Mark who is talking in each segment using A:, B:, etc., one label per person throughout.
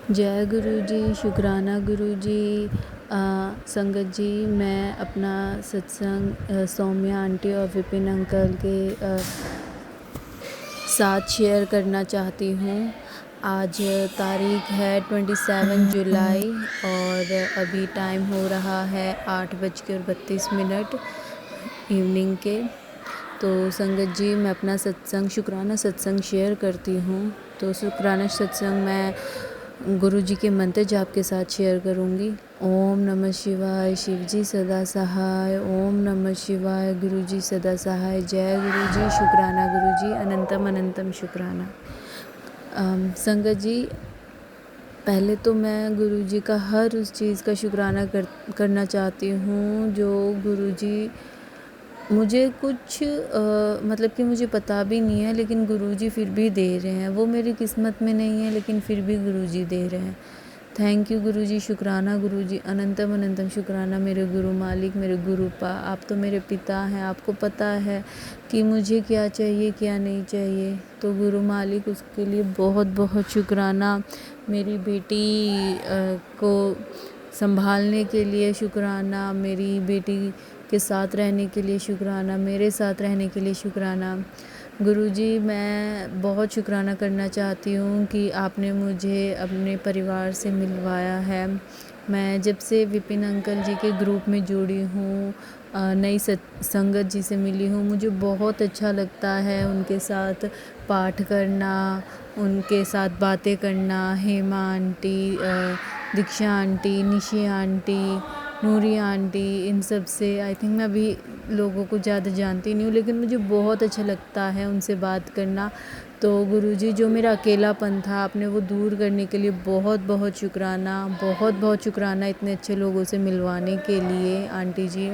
A: जय गुरु जी, शुकराना गुरु जी। संगत जी, मैं अपना सत्संग सौम्या आंटी और विपिन अंकल के साथ शेयर करना चाहती हूँ। आज तारीख है 27 जुलाई और अभी टाइम हो रहा है 8:32 इवनिंग के। तो संगत जी, मैं अपना सत्संग शुकराना सत्संग शेयर करती हूँ। तो शुकराना सत्संग मैं गुरु जी के मंत्र जाप के साथ शेयर करूँगी। ओम नमः शिवाय, शिव जी सदा सहाय। ओम नमः शिवाय, गुरु जी सदा सहाय। जय गुरु जी, शुकराना गुरु जी, अनंतम अनंतम शुकराना। संगत जी, पहले तो मैं गुरु जी का हर उस चीज़ का शुकराना करना चाहती हूँ जो गुरु जी मुझे कुछ मतलब कि मुझे पता भी नहीं है, लेकिन गुरुजी फिर भी दे रहे हैं। वो मेरी किस्मत में नहीं है, लेकिन फिर भी गुरुजी दे रहे हैं। थैंक यू गुरुजी, शुकराना गुरुजी, अनंतम अनंतम शुकराना मेरे गुरु मालिक, मेरे गुरुपा। आप तो मेरे पिता हैं, आपको पता है कि मुझे क्या चाहिए क्या नहीं चाहिए। तो गुरु मालिक, उसके लिए बहुत बहुत शुकराना। मेरी बेटी को संभालने के लिए शुकराना, मेरी बेटी के साथ रहने के लिए शुकराना, मेरे साथ रहने के लिए शुकराना। गुरुजी, मैं बहुत शुकराना करना चाहती हूँ कि आपने मुझे अपने परिवार से मिलवाया है। मैं जब से विपिन अंकल जी के ग्रुप में जुड़ी हूँ, नई संगत जी से मिली हूँ, मुझे बहुत अच्छा लगता है उनके साथ पाठ करना, उनके साथ बातें करना। हेमा आंटी, दीक्षा आंटी, निशी आंटी, नूरी आंटी, इन सब से आई थिंक मैं अभी लोगों को ज़्यादा जानती नहीं हूँ, लेकिन मुझे बहुत अच्छा लगता है उनसे बात करना। तो गुरुजी, जो मेरा अकेलापन था, आपने वो दूर करने के लिए बहुत बहुत शुकराना, बहुत बहुत शुकराना इतने अच्छे लोगों से मिलवाने के लिए आंटी जी।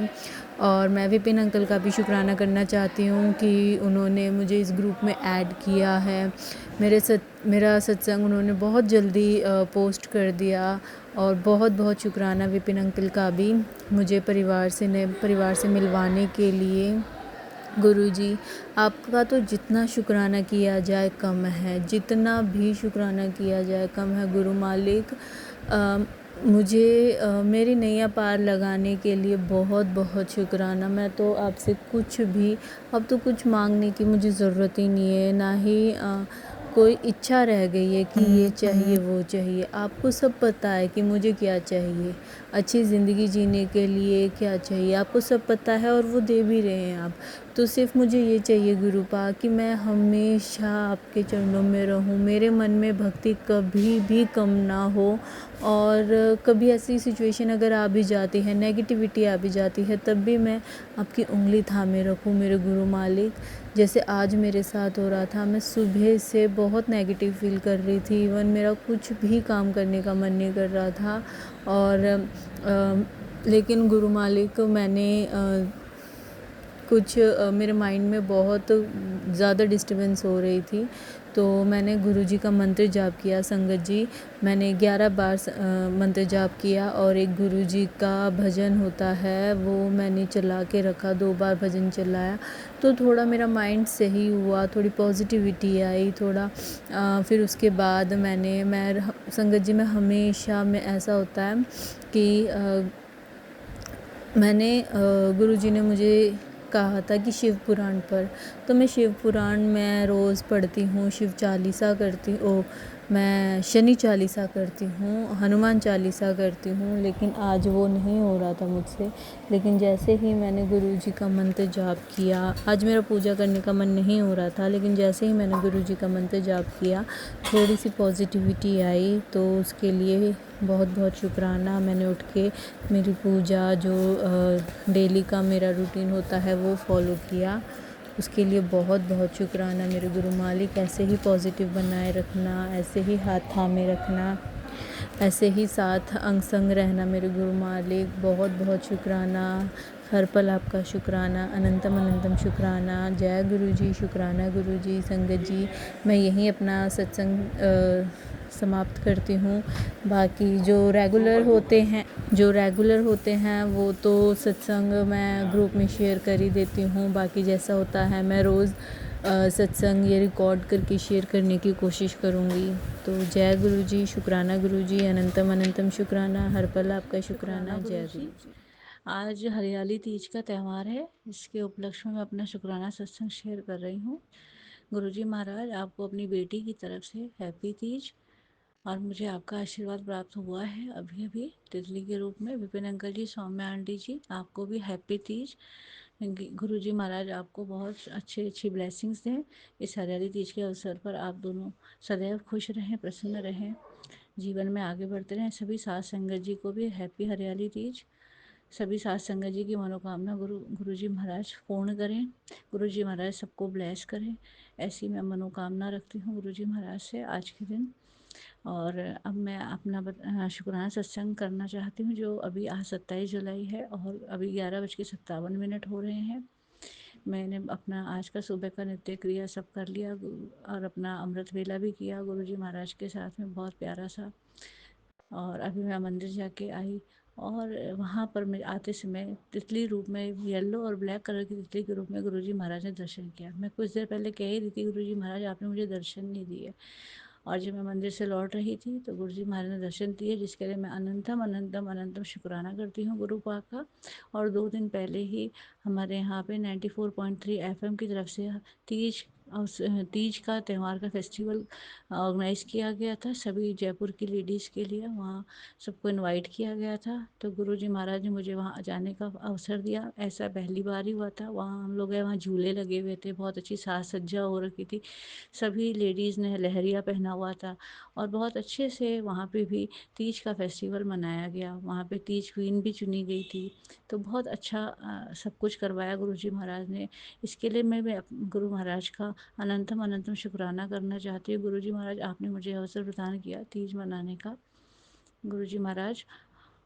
A: और मैं विपिन अंकल का भी शुकराना करना चाहती हूँ कि उन्होंने मुझे इस ग्रुप में ऐड किया है। मेरा सत्संग उन्होंने बहुत जल्दी पोस्ट कर दिया। और बहुत बहुत शुकराना विपिन अंकल का भी, मुझे परिवार से मिलवाने के लिए। गुरुजी, आपका तो जितना शुकराना किया जाए कम है, जितना भी शुकराना किया जाए कम है। गुरु मालिक, मुझे मेरी नैया पार लगाने के लिए बहुत बहुत शुकराना। मैं तो आपसे कुछ भी, अब तो कुछ मांगने की मुझे ज़रूरत ही नहीं है, ना ही कोई इच्छा रह गई है कि ये चाहिए वो चाहिए। आपको सब पता है कि मुझे क्या चाहिए, अच्छी ज़िंदगी जीने के लिए क्या चाहिए, आपको सब पता है और वो दे भी रहे हैं आप। तो सिर्फ मुझे ये चाहिए गुरुपा कि मैं हमेशा आपके चरणों में रहूं, मेरे मन में भक्ति कभी भी कम ना हो। और कभी ऐसी सिचुएशन अगर आ भी जाती है, नेगेटिविटी आ भी जाती है, तब भी मैं आपकी उंगली थामे रखूं मेरे गुरु मालिक। जैसे आज मेरे साथ हो रहा था, मैं सुबह से बहुत नेगेटिव फील कर रही थी, इवन मेरा कुछ भी काम करने का मन नहीं कर रहा था। और लेकिन गुरु मालिक, मैंने कुछ मेरे माइंड में बहुत ज़्यादा डिस्टर्बेंस हो रही थी, तो मैंने गुरुजी का मंत्र जाप किया। संगत जी, मैंने 11 बार मंत्र जाप किया और एक गुरुजी का भजन होता है वो मैंने चला के रखा, 2 बार भजन चलाया, तो थोड़ा मेरा माइंड सही हुआ, थोड़ी पॉजिटिविटी आई थोड़ा। फिर उसके बाद मैं संगत जी में हमेशा में ऐसा होता है कि मैंने गुरुजी ने मुझे कहा था कि शिव पुराण पर, तो मैं शिव पुराण मैं रोज़ पढ़ती हूँ, शिव चालीसा करती, मैं शनि चालीसा करती हूँ, हनुमान चालीसा करती हूँ, लेकिन आज वो नहीं हो रहा था मुझसे। लेकिन जैसे ही मैंने गुरुजी का मंत्र जाप किया, आज मेरा पूजा करने का मन नहीं हो रहा था, लेकिन जैसे ही मैंने गुरुजी का मंत्र जाप किया, थोड़ी सी पॉजिटिविटी आई। तो उसके लिए बहुत बहुत शुकराना। मैंने उठ के मेरी पूजा जो डेली का मेरा रूटीन होता है वो फॉलो किया, उसके लिए बहुत बहुत शुकराना मेरे गुरु मालिक। ऐसे ही पॉजिटिव बनाए रखना, ऐसे ही हाथ थामे रखना, ऐसे ही साथ अंग संग रहना मेरे गुरु मालिक। बहुत बहुत शुकराना, हर पल आपका शुकराना, अनंतम अनंतम शुकराना। जय गुरु जी, शुकराना गुरु जी। संगत जी, मैं यहीं अपना सत्संग समाप्त करती हूँ। बाकी जो रेगुलर होते हैं वो तो सत्संग मैं ग्रुप में शेयर कर ही देती हूँ। बाकी जैसा होता है मैं रोज़ सत्संग ये रिकॉर्ड करके शेयर करने की कोशिश करूँगी। तो जय गुरु जी, शुक्राना गुरु जी, अनंतम अनंतम शुक्राना, हर पल आपका शुक्राना। जय गुरु जी।
B: आज हरियाली तीज का त्यौहार है, इसके उपलक्ष्य में मैं अपना शुक्राना सत्संग शेयर कर रही हूँ। गुरुजी महाराज, आपको अपनी बेटी की तरफ से हैप्पी तीज। और मुझे आपका आशीर्वाद प्राप्त हुआ है अभी अभी तितली के रूप में। विपिन अंकल जी, सौम्या आंटी जी, आपको भी हैप्पी तीज। गुरुजी महाराज आपको बहुत अच्छी ब्लेसिंग्स दें। इस हरियाली तीज के अवसर पर आप दोनों सदैव खुश रहें, प्रसन्न रहें, जीवन में आगे बढ़ते रहें। सभी साथ संगत जी को भी हैप्पी हरियाली तीज। सभी साथ संगत जी की मनोकामना गुरुजी महाराज पूर्ण करें। गुरुजी महाराज सबको ब्लेस करें, ऐसी मैं मनोकामना रखती हूँ गुरुजी महाराज से आज के दिन। और अब मैं अपना शुक्राना सत्संग करना चाहती हूँ, जो अभी आज 27 जुलाई है और अभी 11:57 हो रहे हैं। मैंने अपना आज का सुबह का नित्य क्रिया सब कर लिया और अपना अमृत वेला भी किया गुरुजी महाराज के साथ में, बहुत प्यारा सा। और अभी मैं मंदिर जाके आई और वहाँ पर मैं आते समय तितली रूप में, येलो और ब्लैक कलर की तितली के रूप में गुरुजी महाराज ने दर्शन किया। मैं कुछ देर पहले कह ही रही थी, गुरुजी महाराज आपने मुझे दर्शन नहीं दिए। और जब मैं मंदिर से लौट रही थी तो गुरुजी महाराज ने दर्शन दिए, जिसके लिए मैं अनंतम अनंतम अनंतम शुक्राना करती हूँ गुरु पाक का। और 2 दिन पहले ही हमारे यहाँ पे 94.3 एफएम की तरफ से तीज तीज का त्यौहार का फेस्टिवल ऑर्गेनाइज किया गया था सभी जयपुर की लेडीज़ के लिए। वहाँ सबको इनवाइट किया गया था, तो गुरुजी महाराज ने मुझे वहाँ जाने का अवसर दिया। ऐसा पहली बार ही हुआ था। वहाँ हम लोग गए, वहाँ झूले लगे हुए थे, बहुत अच्छी साज सज्जा हो रखी थी, सभी लेडीज़ ने लहरिया पहना हुआ था और बहुत अच्छे से वहाँ पे भी तीज का फेस्टिवल मनाया गया। वहाँ पे तीज क्वीन भी चुनी गई थी, तो बहुत अच्छा सब कुछ करवाया गुरुजी महाराज ने। इसके लिए मैं गुरु महाराज का अनंतम अनंतम शुक्राना करना चाहती हूँ। गुरुजी महाराज, आपने मुझे अवसर प्रदान किया तीज मनाने का। गुरुजी महाराज,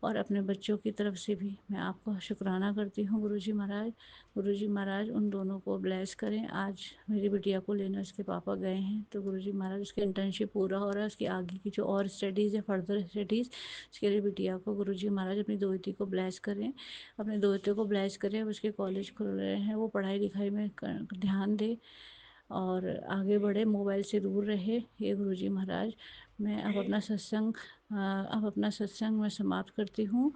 B: और अपने बच्चों की तरफ से भी मैं आपको शुक्राना करती हूँ गुरुजी महाराज। गुरुजी महाराज उन दोनों को ब्लेस करें। आज मेरी बिटिया को लेने उसके पापा गए हैं, तो गुरुजी महाराज उसका इंटर्नशिप पूरा हो रहा है, उसकी आगे की जो और स्टडीज़ है, फर्दर स्टडीज़, उसके लिए बिटिया को गुरुजी महाराज अपनी दोहती को ब्लेस करें, अपने दोहते को ब्लेस करें। उसके कॉलेज खुल रहे हैं, वो पढ़ाई लिखाई में ध्यान दे और आगे बढ़े, मोबाइल से दूर रहे, हे गुरुजी महाराज। मैं अब अपना सत्संग मैं समाप्त करती हूँ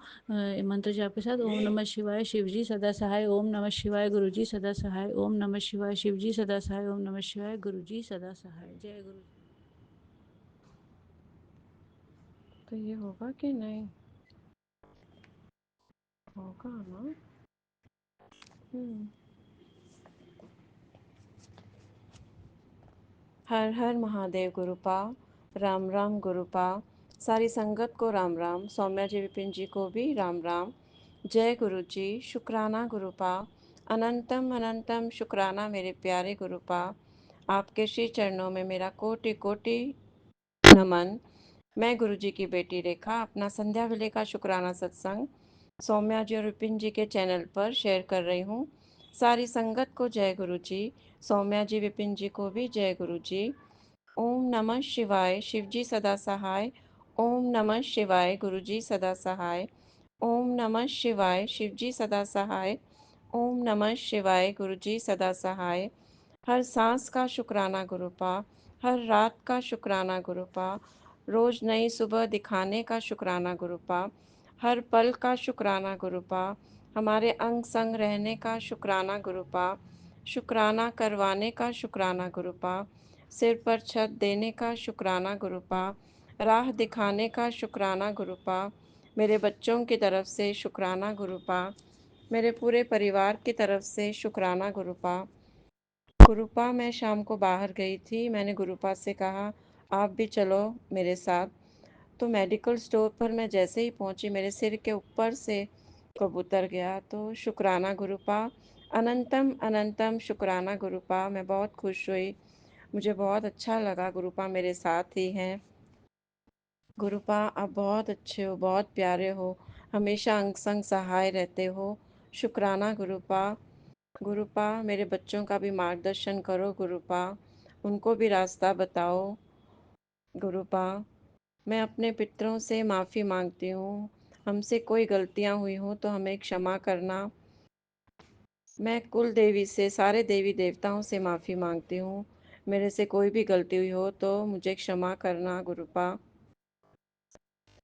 B: मंत्र जाप के साथ। ओम नमः शिवाय, शिव जी सदा सहाय। ओम नमः शिवाय, गुरु जी सदा सहाय। ओम नमः शिवाय, शिव जी सदा सहाय। ओम नमः शिवाय, गुरु जी सदा सहाय। जय गुरु जी।
C: तो ये होगा कि नहीं? होगा ना। हर हर महादेव गुरुपा, राम राम गुरुपा, सारी संगत को राम राम, सौम्या जी विपिन जी को भी राम राम। जय गुरु जी, शुक्राना गुरुपा, अनंतम अनंतम शुक्राना मेरे प्यारे गुरुपा। आपके श्री चरणों में मेरा कोटि कोटि नमन। मैं गुरु जी की बेटी रेखा अपना संध्या वेले का शुक्राना सत्संग सौम्या जी और विपिन जी के चैनल पर शेयर कर रही हूँ। सारी संगत को जय गुरु जी, सौम्या जी विपिन जी को भी जय गुरु जी। ओम नमः शिवाय, शिव जी सदा सहाय। ओम नमः शिवाय, गुरु जी सदा सहाय। ओम नमः शिवाय, शिव जी सदा सहाय। ओम नमः शिवाय, गुरु जी सदा सहाय। हर सांस का शुक्राना गुरुपा, हर रात का शुक्राना गुरुपा, रोज नई सुबह दिखाने का शुक्राना गुरुपा, हर पल का शुक्राना गुरुपा, हमारे अंग संग रहने का शुक्राना गुरुपा, शुक्राना करवाने का शुक्राना गुरुपा, सिर पर छत देने का शुक्राना गुरुपा, राह दिखाने का शुक्राना गुरुपा, मेरे बच्चों की तरफ से शुक्राना गुरुपा, मेरे पूरे परिवार की तरफ से शुक्राना गुरुपा। गुरुपा, मैं शाम को बाहर गई थी, मैंने गुरुपा से कहा आप भी चलो मेरे साथ। तो मेडिकल स्टोर पर मैं जैसे ही पहुंची, मेरे सिर के ऊपर से कबूतर गया। तो शुक्राना गुरुपा, अनंतम अनंतम शुक्राना गुरुपा। मैं बहुत खुश हुई, मुझे बहुत अच्छा लगा, गुरुपा मेरे साथ ही हैं। गुरुपा, आप बहुत अच्छे हो, बहुत प्यारे हो, हमेशा अंग संग सहाय रहते हो। शुक्राना गुरुपा। गुरुपा, मेरे बच्चों का भी मार्गदर्शन करो गुरुपा, उनको भी रास्ता बताओ गुरुपा। मैं अपने पितरों से माफ़ी मांगती हूँ, हमसे कोई गलतियाँ हुई हों तो हमें क्षमा करना। मैं कुल देवी से, सारे देवी देवताओं से माफ़ी मांगती हूँ। मेरे से कोई भी गलती हुई हो तो मुझे क्षमा करना गुरुपा।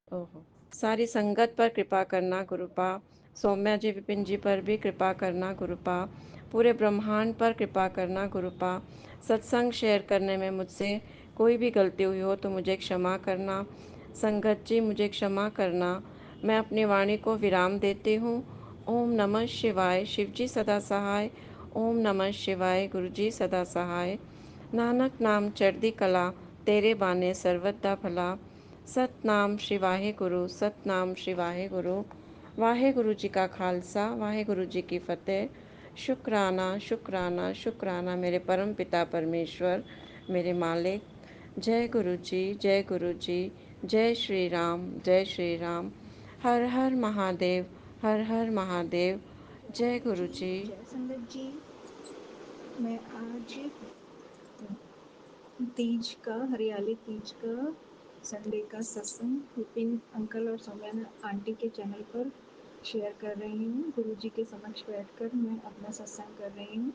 C: ओहो। सारी संगत पर कृपा करना गुरुपा। सौम्या जी, विपिन जी पर भी कृपा करना गुरुपा। पूरे ब्रह्मांड पर कृपा करना गुरुपा। सत्संग शेयर करने में मुझसे कोई भी गलती हुई हो तो मुझे क्षमा करना। संगत जी, मुझे क्षमा करना। मैं अपनी वाणी को विराम देती हूँ। ओम नमः शिवाय। शिव जी सदा सहाय। ओम नमः शिवाय। गुरु जी सदा सहाय। नानक नाम चढ़दी कला, तेरे बाने सर्वदा भला। सतनाम श्री वाहे गुरु, सतनाम श्री वाहे गुरु। वाहे गुरु जी का खालसा, वाहे गुरु जी की फतेह। शुक्राना शुक्राना शुक्राना मेरे परम पिता परमेश्वर, मेरे मालिक। जय गुरु जी, जय गुरु जी। जय श्री राम, जय श्री राम। हर हर महादेव, हर हर महादेव। जय गुरु जी।
D: जय संगत जी। मैं आज तीज का, हरियाली तीज का संडे का सत्संग विपिन अंकल और सौम्या आंटी के चैनल पर शेयर कर रही हूँ। गुरुजी के समक्ष बैठकर मैं अपना सत्संग कर रही हूँ।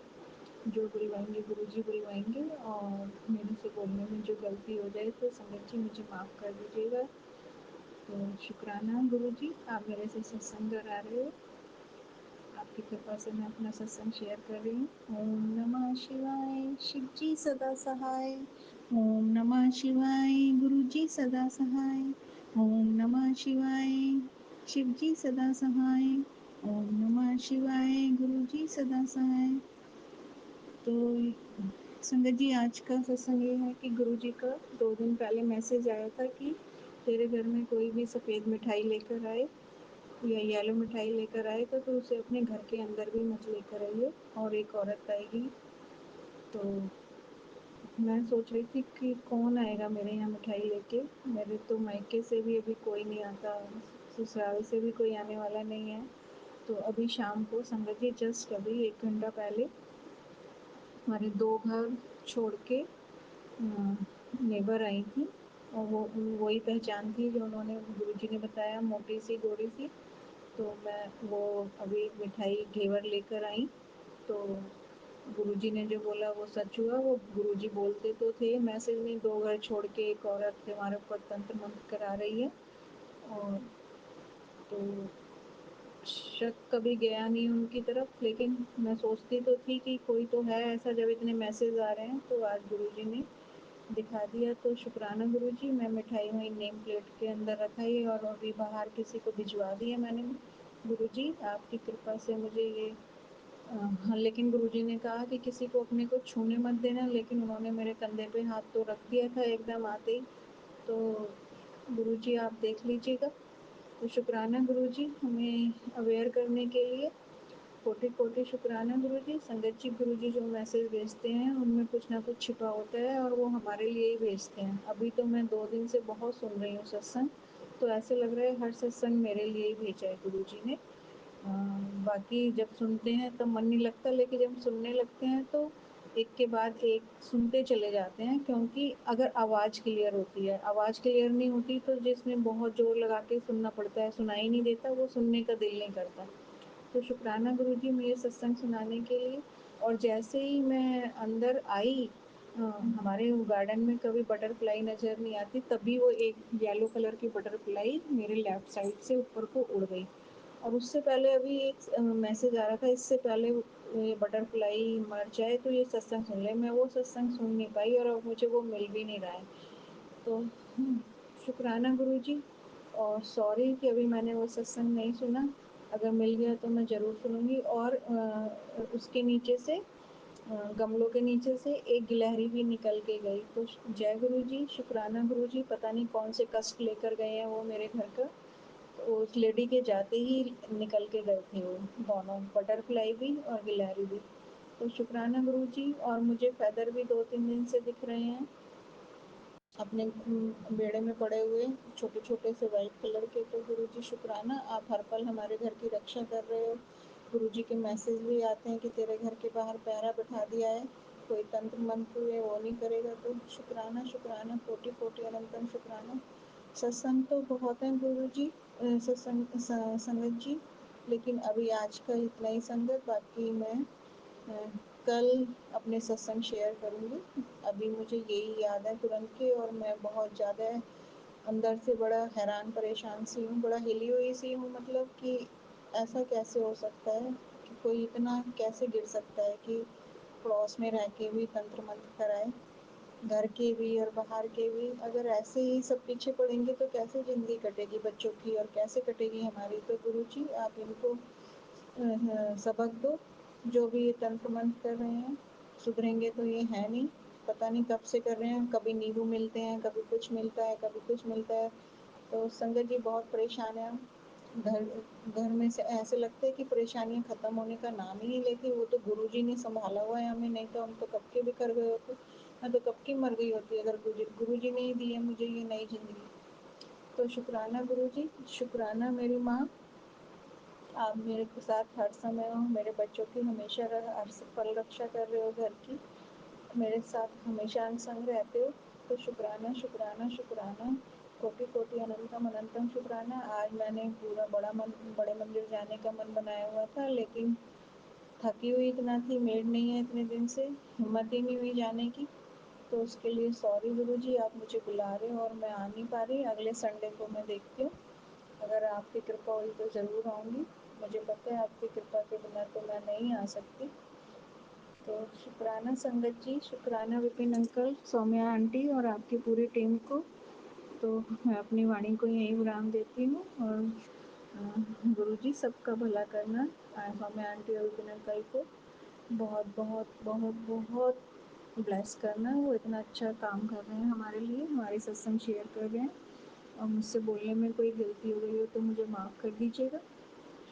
D: जो बुलवाएंगे गुरुजी बुलवाएंगे, और मेरे से बोलने में जो गलती हो जाए तो संगत जी मुझे माफ़ कर दीजिएगा। तो शुक्राना गुरुजी, आप मेरे से सत्संग करा रहे हो। आपकी कृपा से मैं अपना सत्संग शेयर कर रही हूँ। ओम नमः शिवाय। शिव जी सदा सहाय। ओम नमः शिवाय। गुरु जी सदा सहाय। ओम नमः शिवाय। शिव जी सदा सहाय। ओम नमः शिवाय। गुरु जी सदा सहाय। तो संगत जी, आज का सत्संग ये है कि गुरु जी का 2 दिन पहले मैसेज आया था कि तेरे घर में कोई भी सफ़ेद मिठाई लेकर आए या येलो मिठाई लेकर आए तो उसे अपने घर के अंदर भी मत लेकर आइए, और एक औरत आएगी। तो मैं सोच रही थी कि कौन आएगा मेरे यहाँ मिठाई लेके। मेरे तो मायके से भी अभी कोई नहीं आता, ससुराल से भी कोई आने वाला नहीं है। तो अभी शाम को संगत जी, जस्ट अभी 1 घंटा पहले हमारे 2 घर छोड़ के नेबर आई थी, और वो वही पहचान थी जो उन्होंने, गुरुजी ने बताया, मोटी सी गोरी सी। तो मैं वो अभी मिठाई घेवर लेकर आई। तो गुरुजी ने जो बोला वो सच हुआ। वो गुरुजी बोलते तो थे मैसेज में, 2 घर छोड़ के एक औरत हमारे ऊपर तंत्र मंत्र करा रही है। और तो शक कभी गया नहीं उनकी तरफ, लेकिन मैं सोचती तो थी कि कोई तो है ऐसा, जब इतने मैसेज आ रहे हैं। तो आज गुरुजी ने दिखा दिया, तो शुक्राना गुरुजी। मैं मिठाई वही नेम प्लेट के अंदर रखाई और अभी बाहर किसी को भिजवा दिया मैंने। गुरुजी, आपकी कृपा से मुझे ये हाँ, लेकिन गुरुजी ने कहा कि किसी को अपने को छूने मत देना, लेकिन उन्होंने मेरे कंधे पे हाथ तो रख दिया था एकदम आते ही। तो गुरुजी आप देख लीजिएगा। तो शुक्राना गुरुजी हमें अवेयर करने के लिए। कोटि कोटि शुक्राना गुरुजी। संगत जी, गुरुजी जो मैसेज भेजते हैं उनमें कुछ ना कुछ छिपा होता है, और वो हमारे लिए ही भेजते हैं। अभी तो मैं 2 दिन से बहुत सुन रही हूँ सत्संग, तो ऐसे लग रहा है हर सत्संग मेरे लिए ही भेजा है गुरुजी ने। बाकी जब सुनते हैं तब मन नहीं लगता, लेकिन जब सुनने लगते हैं तो एक के बाद एक सुनते चले जाते हैं, क्योंकि अगर आवाज़ क्लियर होती है, आवाज़ क्लियर नहीं होती तो जिसमें बहुत ज़ोर लगा के सुनना पड़ता है, सुनाई नहीं देता, वो सुनने का दिल नहीं करता। तो शुक्राना गुरुजी मेरे सत्संग सुनाने के लिए। और जैसे ही मैं अंदर आई, हमारे गार्डन में कभी बटरफ्लाई नज़र नहीं आती, तभी वो एक येलो कलर की बटरफ्लाई मेरे लेफ़्ट साइड से ऊपर को उड़ गई। और उससे पहले अभी एक मैसेज आ रहा था, इससे पहले ये बटरफ्लाई मर जाए तो ये सत्संग सुन ले। मैं वो सत्संग सुन नहीं पाई, और अब मुझे वो मिल भी नहीं रहा है। तो शुक्राना गुरुजी, और सॉरी कि अभी मैंने वो सत्संग नहीं सुना। अगर मिल गया तो मैं ज़रूर सुनूंगी। और उसके नीचे से, गमलों के नीचे से एक गिलहरी भी निकल के गई। तो जय गुरुजी, शुक्राना गुरुजी। पता नहीं कौन से कष्ट लेकर गए हैं वो मेरे घर का। तो उस लेडी के जाते ही निकल के गए थे वो दोनों, बटरफ्लाई भी और गिलहरी भी। तो शुक्राना गुरुजी। और मुझे फैदर भी 2-3 दिन से दिख रहे हैं अपने बेड़े में पड़े हुए, छोटे छोटे से वाइट कलर के। तो गुरुजी शुक्राना, आप हर पल हमारे घर की रक्षा कर रहे हो। गुरुजी के मैसेज भी आते हैं कि तेरे घर के बाहर पहरा बैठा दिया है, कोई तंत्र मंत्र है वो नहीं करेगा। तो शुक्राना शुक्राना, कोटि कोटि अनंतम शुक्राना। सत्संग तो बहुत हैं गुरुजी, सत्संग संगत जी। लेकिन अभी आज का इतना ही संगत, बाकी मैं कल अपने सत्संग शेयर करूँगी। अभी मुझे यही याद है तुरंत के, और मैं बहुत ज़्यादा अंदर से बड़ा हैरान परेशान सी हूँ, बड़ा हिली हुई सी हूँ, मतलब कि ऐसा कैसे हो सकता है कि कोई इतना कैसे गिर सकता है कि पड़ोस में रह के भी तंत्र मंत्र कराए, घर के भी और बाहर के भी। अगर ऐसे ही सब पीछे पड़ेंगे तो कैसे ज़िंदगी कटेगी बच्चों की, और कैसे कटेगी हमारी। तो गुरु जी आप इनको सबक दो, जो भी ये तंत्र मंत्र कर रहे हैं सुधरेंगे तो ये है नहीं, पता नहीं कब से कर रहे हैं। कभी नींबू मिलते हैं, कभी कुछ मिलता है, कभी कुछ मिलता है। तो संगत जी बहुत परेशान है हम। घर घर में से ऐसे लगता है कि परेशानियां ख़त्म होने का नाम ही नहीं लेती। वो तो गुरु जी ने संभाला हुआ है हमें, नहीं तो हम तो कब के बिखर गए होते। मैं तो कब की मर गई होती अगर गुरु जी ने ही दी है मुझे ये नई ज़िंदगी। तो शुक्राना गुरु जी, शुक्राना मेरी माँ, आप मेरे के साथ हर समय हो, मेरे बच्चों की हमेशा हर पल रक्षा कर रहे हो, घर की मेरे साथ हमेशा संग रहते हो। तो शुक्राना शुक्राना शुक्राना, कोटि कोटि अनंतम अनंतम शुक्राना। आज मैंने पूरा बड़े मंदिर जाने का मन बनाया हुआ था, लेकिन थकी हुई इतना थी, मेड नहीं है इतने दिन से, हिम्मत ही नहीं हुई जाने की। तो उसके लिए सॉरी गुरु जी, आप मुझे बुला रहे हो और मैं आ नहीं पा रही। अगले संडे को मैं देखती हूँ, अगर आपकी कृपा हुई तो ज़रूर आऊँगी। मुझे पता है आपकी कृपा के बिना तो मैं नहीं आ सकती। तो शुक्राना संगत जी, शुक्राना विपिन अंकल, सौम्या आंटी और आपकी पूरी टीम को। तो मैं अपनी वाणी को यहीं विराम देती हूँ, और गुरु जी सबका भला करना। सौम्या आंटी और विपिन अंकल को बहुत बहुत बहुत बहुत ब्लेस करना। वो इतना अच्छा काम कर रहे हैं हमारे लिए, हमारे सत्संग शेयर कर रहे हैं, और मुझसे बोलने में कोई गलती हो गई हो तो मुझे माफ़ कर दीजिएगा।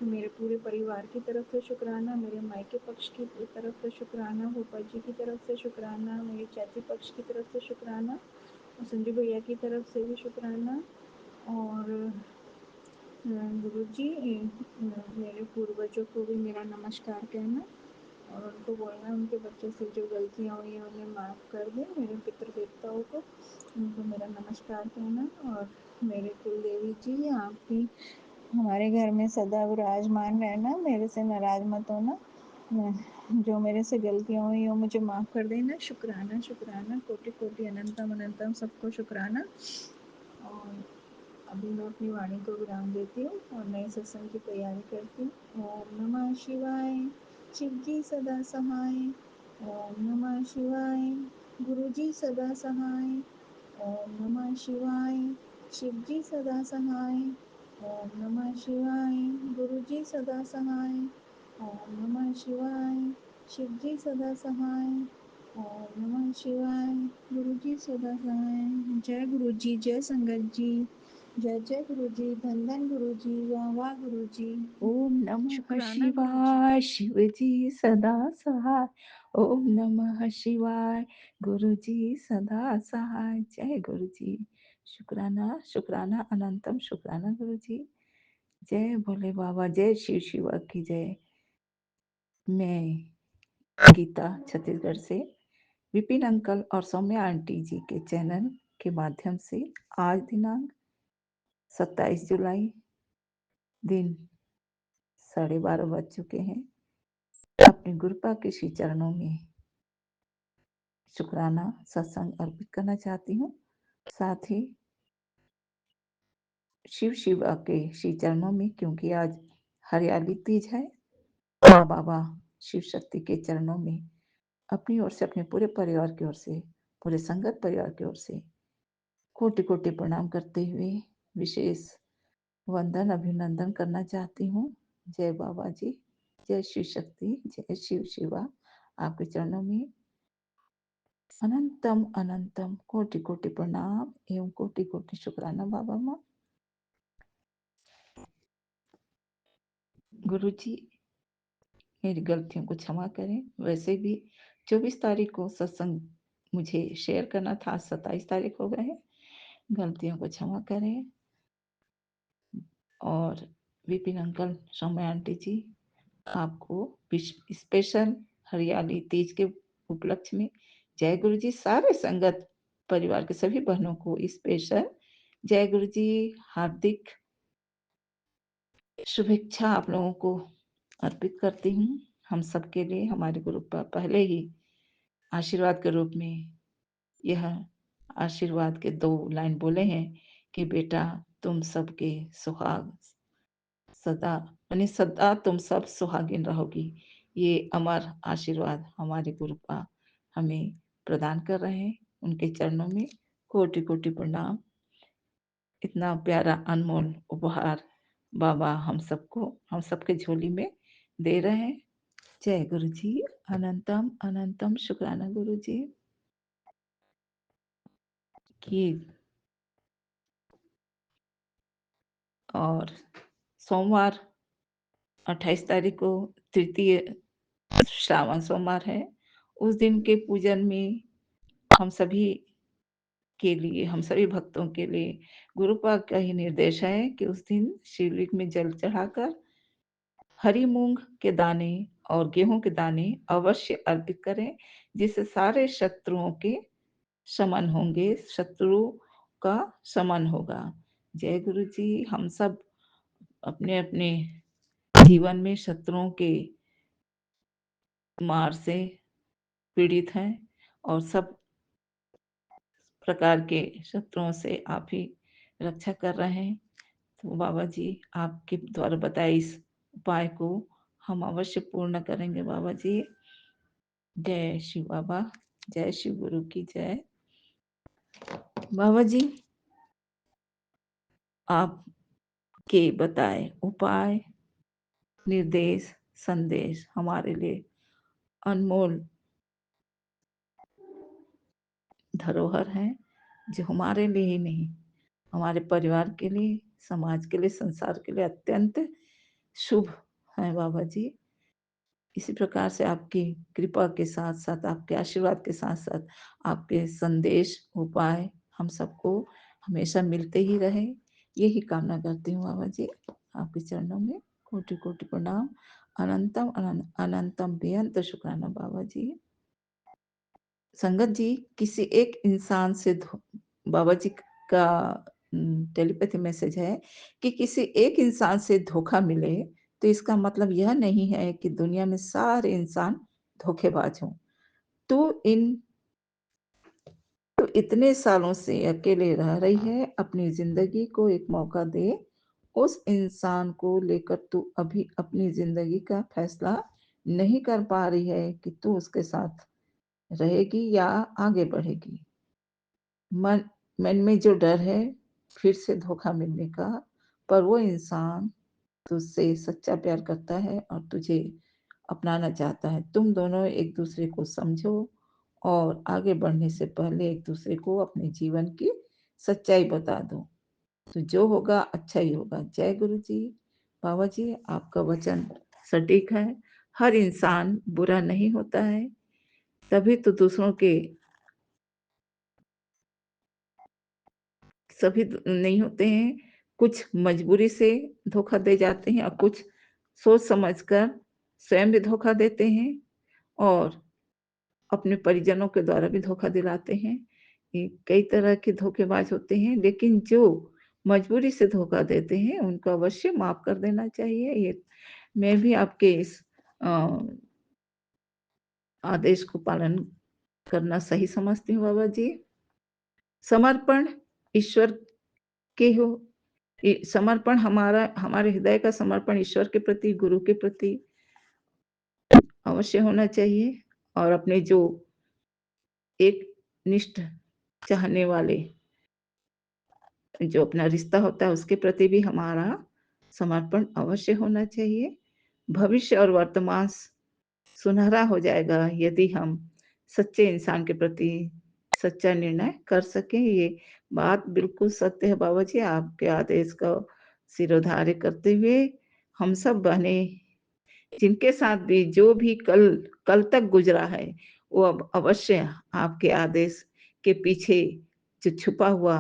D: मेरे पूरे परिवार की तरफ से शुक्राना, मेरे मायके पक्ष की तरफ से शुक्राना, भोपा जी की तरफ से शुक्राना, मेरी चाची पक्ष की तरफ से शुक्राना, और संजू भैया की तरफ से भी शुक्राना। और गुरु जी मेरे पूर्वजों को भी मेरा नमस्कार कहना, और उनको बोलना उनके बच्चों से जो गलतियाँ हुई हैं उन्हें माफ़ कर दें। मेरे पितृ देवताओं को उनको मेरा नमस्कार कहना। और मेरे कुल देवी जी आप भी हमारे घर में सदा विराजमान रहना, मेरे से नाराज मत होना। जो मेरे से गलतियाँ हुई हो मुझे माफ़ कर देना। शुक्राना शुक्राना, कोटि कोटि अनंतम अनंतम, सबको शुक्राना। और अभी मैं अपनी वाणी को विराम देती हूँ और नए सत्संग की तैयारी करती हूँ। ओम नमः शिवाय, शिव जी सदा सहाय। ओम नमः शिवाय, गुरु जी सदा सहाय। ओम नमः शिवाय, शिव जी सदा सहाय। ओम नमः शिवाय, गुरु जी सदा सहाय। ओम नमः शिवाय, शिव जी सदा सहाय। ओम नमः शिवाय, गुरु जी सदा सहाय। जय गुरु जी, जय संगत जी, जय जय गुरु जी, धन धन गुरु जी, वाह वाह गुरु जी।
E: ओम नमः
D: शुक्राना गुरु जी।
E: शिवाय, शिव जी सदा सहाय। ओम नमः शिवाय, गुरु जी सदा सहाय। जय गुरु जी, शुक्राना शुक्राना अनंतम शुक्राना गुरु जी। जय भोले बाबा, जय शिव शिवा की जय। मैं गीता छत्तीसगढ़ से विपिन अंकल और सौम्या आंटी जी के चैनल के माध्यम से आज दिनांक 27 जुलाई दिन 12:30 बज चुके हैं, अपने गुरुपा के श्री चरणों में शुक्राना सत्संग अर्पित करना चाहती हूँ। साथ ही शिव शिवा के श्री चरणों में, क्योंकि आज हरियाली तीज है, माँ बाबा शिव शक्ति के चरणों में अपनी ओर से, अपने पूरे परिवार की ओर से, पूरे संगत परिवार की ओर से कोटि कोटि प्रणाम करते हुए विशेष वंदन अभिनंदन करना चाहती हूँ। जय बाबा जी, जय शिव शक्ति, जय शिव शिवा। आपके चरणों में अनंतम अनंतम कोटि कोटि प्रणाम एवं कोटि कोटि शुक्राना बाबा माँ। गुरु जी मेरी गलतियों को क्षमा करें। वैसे भी 24 तारीख को सत्संग मुझे शेयर करना था, 27 तारीख हो गए हैं। गलतियों को क्षमा करें। और विपिन अंकल, सौम्या आंटी जी, आपको स्पेशल हरियाली तीज के उपलक्ष्य में जय गुरु जी। सारे संगत परिवार के सभी बहनों को स्पेशल जय गुरु जी, हार्दिक शुभेच्छा आप लोगों को अर्पित करती हूँ। हम सबके लिए हमारे गुरु पहले ही आशीर्वाद के रूप में यह आशीर्वाद के 2 लाइन बोले हैं कि बेटा तुम सबके सुहाग सदा सदा तुम सब सुहागिन रहोगी। ये अमर आशीर्वाद हमारे गुरुपा हमें प्रदान कर रहे हैं। उनके चरणों में कोटि कोटि प्रणाम। इतना प्यारा अनमोल उपहार बाबा हम सबके झोली में दे रहे हैं। जय गुरु जी। अनंतम अनंतम शुक्राना गुरु जी की। और सोमवार 28 तारीख को तृतीय श्रावण सोमवार है। उस दिन के पूजन में हम सभी भक्तों के लिए गुरुपाद का ही निर्देश है कि उस दिन शिवलिंग में जल चढ़ाकर हरी मूंग के दाने और गेहूं के दाने अवश्य अर्पित करें, जिससे सारे शत्रुओं के शमन होंगे, शत्रु का शमन होगा। जय गुरु जी। हम सब अपने अपने जीवन में शत्रुओं के मार से पीड़ित हैं और सब प्रकार के शत्रुओं से आप ही रक्षा कर रहे हैं। तो बाबा जी आपके द्वारा बताए इस उपाय को हम अवश्य पूर्ण करेंगे बाबा जी। जय शिव बाबा, जय शिव गुरु की जय। बाबा जी आपके बताए उपाय, निर्देश, संदेश हमारे लिए अनमोल धरोहर है, जो हमारे लिए ही नहीं, हमारे परिवार के लिए, समाज के लिए, संसार के लिए अत्यंत शुभ है बाबा जी। इसी प्रकार से आपकी कृपा के साथ साथ, आपके आशीर्वाद के साथ साथ आपके संदेश, उपाय हम सबको हमेशा मिलते ही रहे, यही कामना करती हूँ बाबा जी। आपके चरणों में कोटि कोटि प्रणाम। अनंतम अनंतम बेअंत शुक्राना बाबा जी। संगत जी, किसी एक इंसान से बाबा जी का टेलीपैथी मैसेज है कि किसी एक इंसान से धोखा मिले तो इसका मतलब यह नहीं है कि दुनिया में सारे इंसान धोखेबाज हों। तो इतने सालों से अकेले रह रही है, अपनी जिंदगी को एक मौका दे। उस इंसान को लेकर तू अभी अपनी जिंदगी का फैसला नहीं कर पा रही है कि तू उसके साथ रहेगी या आगे बढ़ेगी। मन में जो डर है फिर से धोखा मिलने का, पर वो इंसान तुझसे सच्चा प्यार करता है और तुझे अपनाना चाहता है। तुम दोनों एक दूसरे को समझो और आगे बढ़ने से पहले एक दूसरे को अपने जीवन की सच्चाई बता दो, तो जो होगा अच्छा ही होगा। जय गुरु जी। बाबा जी आपका वचन सटीक है। हर इंसान बुरा नहीं होता है, तभी तो दूसरों के सभी नहीं होते हैं। कुछ मजबूरी से धोखा दे जाते हैं और कुछ सोच समझकर स्वयं भी धोखा देते हैं और अपने परिजनों के द्वारा भी धोखा दिलाते हैं। ये कई तरह के धोखेबाज होते हैं, लेकिन जो मजबूरी से धोखा देते हैं उनको अवश्य माफ कर देना चाहिए। ये मैं भी आपके इस आदेश को पालन करना सही समझती हूँ बाबा जी। समर्पण ईश्वर के हो, समर्पण हमारे हृदय का समर्पण ईश्वर के प्रति, गुरु के प्रति अवश्य होना चाहिए। और अपने जो एक निष्ठ चाहने वाले जो अपना रिश्ता होता है उसके प्रति भी हमारा समर्पण अवश्य होना चाहिए। भविष्य और वर्तमान सुनहरा हो जाएगा यदि हम सच्चे इंसान के प्रति सच्चा निर्णय कर सकें। ये बात बिल्कुल सत्य है बाबा जी। आपके आदेश का सिरोधार्य करते हुए हम सब बहने जिनके साथ भी जो भी कल तक गुजरा है, वो अब अवश्य आपके आदेश के पीछे जो छुपा हुआ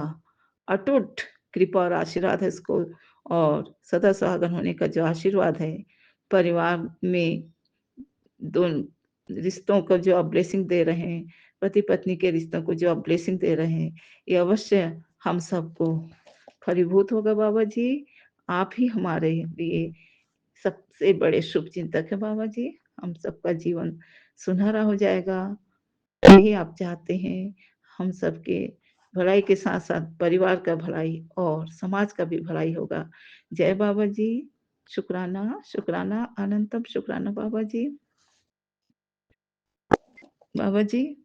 E: अटूट कृपा और आशीर्वाद है उसको, और सदा सुहागन होने का जो आशीर्वाद है, परिवार में दोनों रिश्तों को जो आप ब्लेसिंग दे रहे हैं, पति पत्नी के रिश्तों को जो आप ब्लेसिंग दे रहे हैं, ये अवश्य हम सबको फलीभूत होगा बाबा जी। आप ही हमारे लिए सबसे बड़े शुभ चिंतक है बाबा जी। हम सबका जीवन सुनहरा हो जाएगा, यही आप चाहते हैं। हम सबके भलाई के साथ साथ परिवार का भलाई और समाज का भी भलाई होगा। जय बाबा जी। शुक्राना शुक्राना अनंतम शुक्राना बाबा जी। बाबा जी,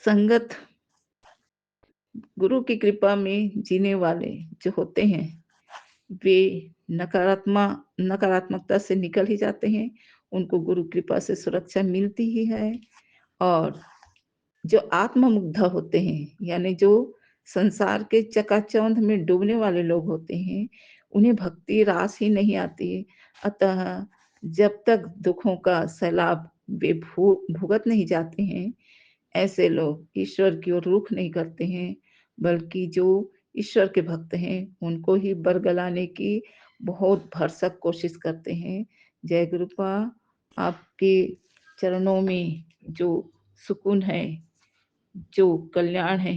E: संगत गुरु की कृपा में जीने वाले जो होते हैं वे नकारात्मकता से निकल ही जाते हैं। उनको गुरु कृपा से सुरक्षा मिलती ही है। और जो आत्ममुग्ध होते हैं, यानी जो संसार के चकाचौंध में डूबने वाले लोग होते हैं, उन्हें भक्ति रास ही नहीं आती। अतः जब तक दुखों का सैलाब वे भुगत नहीं जाते हैं, ऐसे लोग ईश्वर की ओर रुख नहीं करते हैं, बल्कि जो ईश्वर के भक्त हैं उनको ही बरगलाने की बहुत भरसक कोशिश करते हैं। जय गुरुपा, आपके चरणों में जो सुकून है, जो कल्याण है,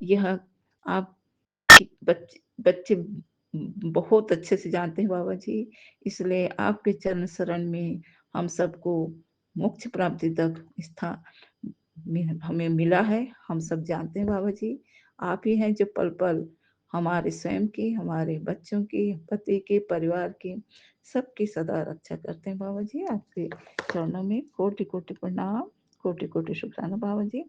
E: यह आप बच्चे बहुत अच्छे से जानते हैं बाबा जी। इसलिए आपके चरण शरण में हम सबको मोक्ष प्राप्ति तक स्थान हमें मिला है। हम सब जानते हैं बाबा जी, आप ही हैं जो पल पल हमारे स्वयं की, हमारे बच्चों की, पति के, परिवार की, सबकी सदा रक्षा करते हैं बाबा जी। आपके चरणों में कोटि कोटि प्रणाम, कोटि कोटि शुक्राना बाबा जी।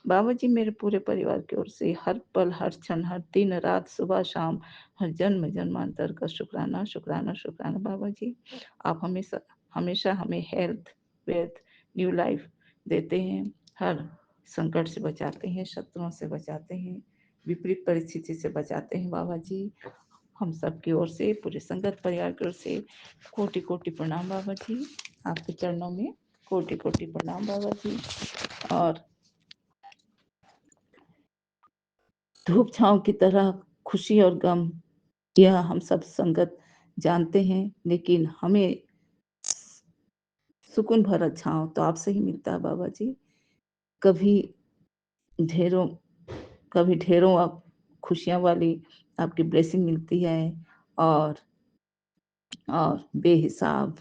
E: बाबा जी, मेरे पूरे परिवार की ओर से हर पल, हर क्षण, हर दिन रात, सुबह शाम, हर जन्म जन्मांतर का शुक्राना शुक्राना शुक्राना बाबा जी। आप हमेशा हमेशा हमें हेल्थ, वेल्थ, न्यू लाइफ देते हैं, हर संकट से बचाते हैं, शत्रुओं से बचाते हैं, विपरीत परिस्थिति से बचाते हैं बाबा जी। हम सब की ओर से, पूरे संगत परिवार की ओर से कोटि कोटि प्रणाम बाबा जी। आपके चरणों में कोटि कोटि प्रणाम बाबा जी। और धूप छांव की तरह खुशी और गम, यह हम सब संगत जानते हैं, लेकिन हमें सुकून भरा छांव तो आपसे ही मिलता है बाबा जी। कभी ढेरों कभी ढेरों आप खुशियां वाली आपकी ब्लेसिंग मिलती है, और बेहिसाब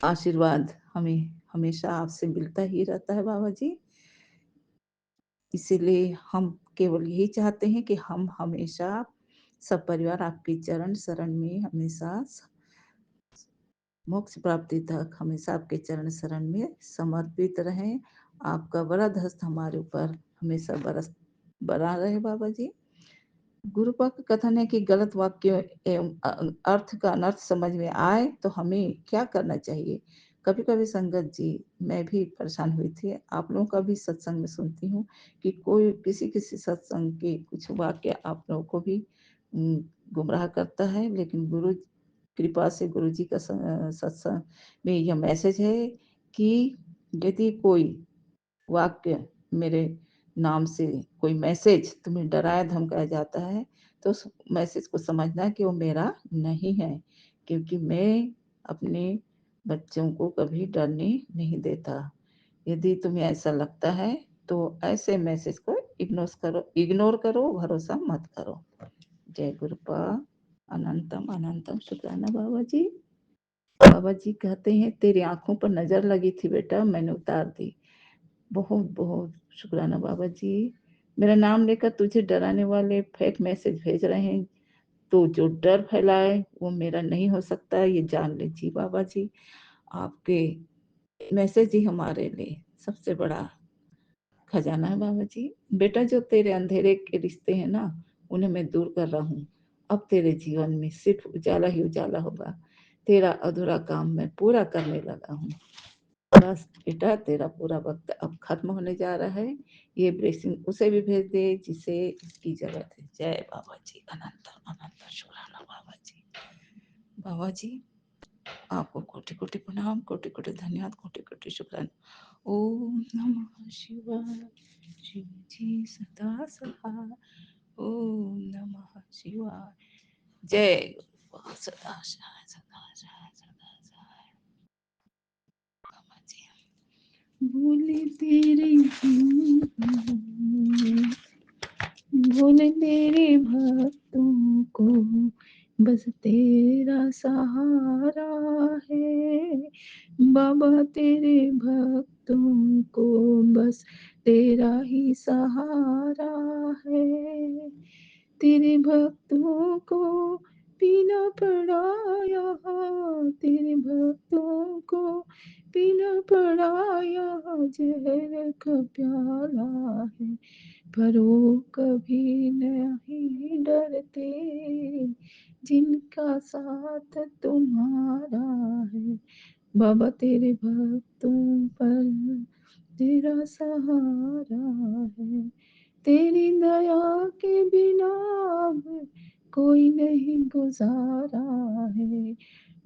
E: आशीर्वाद हमें हमेशा आपसे मिलता ही रहता है बाबा जी। इसीलिए हम केवल यही चाहते हैं कि हम हमेशा सब परिवार आपके चरण शरण में हमेशा मोक्ष प्राप्ति तक हमेशा आपके चरण शरण में समर्पित रहें। आपका वरद हस्त हमारे ऊपर हमेशा बना रहे बाबा जी। गुरुपा का कथन है कि गलत वाक्य एवं अर्थ का अनर्थ समझ में आए तो हमें क्या करना चाहिए। कभी कभी संगत जी, मैं भी परेशान हुई थी। आप लोगों का भी सत्संग में सुनती हूँ कि कोई किसी किसी सत्संग के कुछ वाक्य आप लोगों को भी गुमराह करता है, लेकिन गुरु कृपा से गुरु जी का सत्संग में यह मैसेज है कि यदि कोई वाक्य, मेरे नाम से कोई मैसेज तुम्हें डराया धमकाया जाता है, तो उस मैसेज को समझना कि वो मेरा नहीं है, क्योंकि मैं अपने बच्चों को कभी डरने नहीं देता। यदि तुम्हें ऐसा लगता है तो ऐसे मैसेज को इग्नोर करो, भरोसा मत करो। जय गुरुपा, अनंतम अनंतम शुक्राना बाबा जी। बाबा जी कहते हैं, तेरी आंखों पर नजर लगी थी बेटा, मैंने उतार दी। बहुत बहुत शुक्राना बाबा जी। मेरा नाम लेकर तुझे डराने वाले फेक मैसेज भेज रहे हैं, तो जो डर फैलाए वो मेरा नहीं हो सकता, ये जान लीजिए बाबा जी। आपके मैसेज ही हमारे लिए सबसे बड़ा खजाना है बाबा जी। बेटा, जो तेरे अंधेरे के रिश्ते हैं ना, उन्हें मैं दूर कर रहा हूँ। अब तेरे जीवन में सिर्फ उजाला ही उजाला होगा। तेरा अधूरा काम मैं पूरा करने लगा हूँ। बस बेटा, तेरा पूरा वक्त अब खत्म होने जा रहा है। ये ब्लेसिंग उसे भी भेज दे जिसे इसकी जरूरत है। जय बाबा जी, अनंत अनंत शुक्राना बाबा जी। बाबा जी, आपको कोटि कोटि प्रणाम, कोटि कोटि धन्यवाद, कोटि कोटि शुक्राना। ओम नमः शिवाय, शिव जी सदा सहाय। ओम नमः शिवाय। जय गुरु सदा सहाय, सदा सहाय, सदा सहाय। बाबा जी, भूले तेरे भोले तेरे भक्तों को बस तेरा सहारा है। बाबा तेरे भक्तों को बस तेरा ही सहारा है। तेरे भक्तों को पीना पड़ा यहाँ, तेरे भक्तों को पीना पड़ा यहाँ जहर का प्याला है। पर वो कभी नहीं डरते जिनका साथ तुम्हारा है। बाबा तेरे भक्तों पर तेरा सहारा है। तेरी दया के बिना अब कोई नहीं गुजारा है।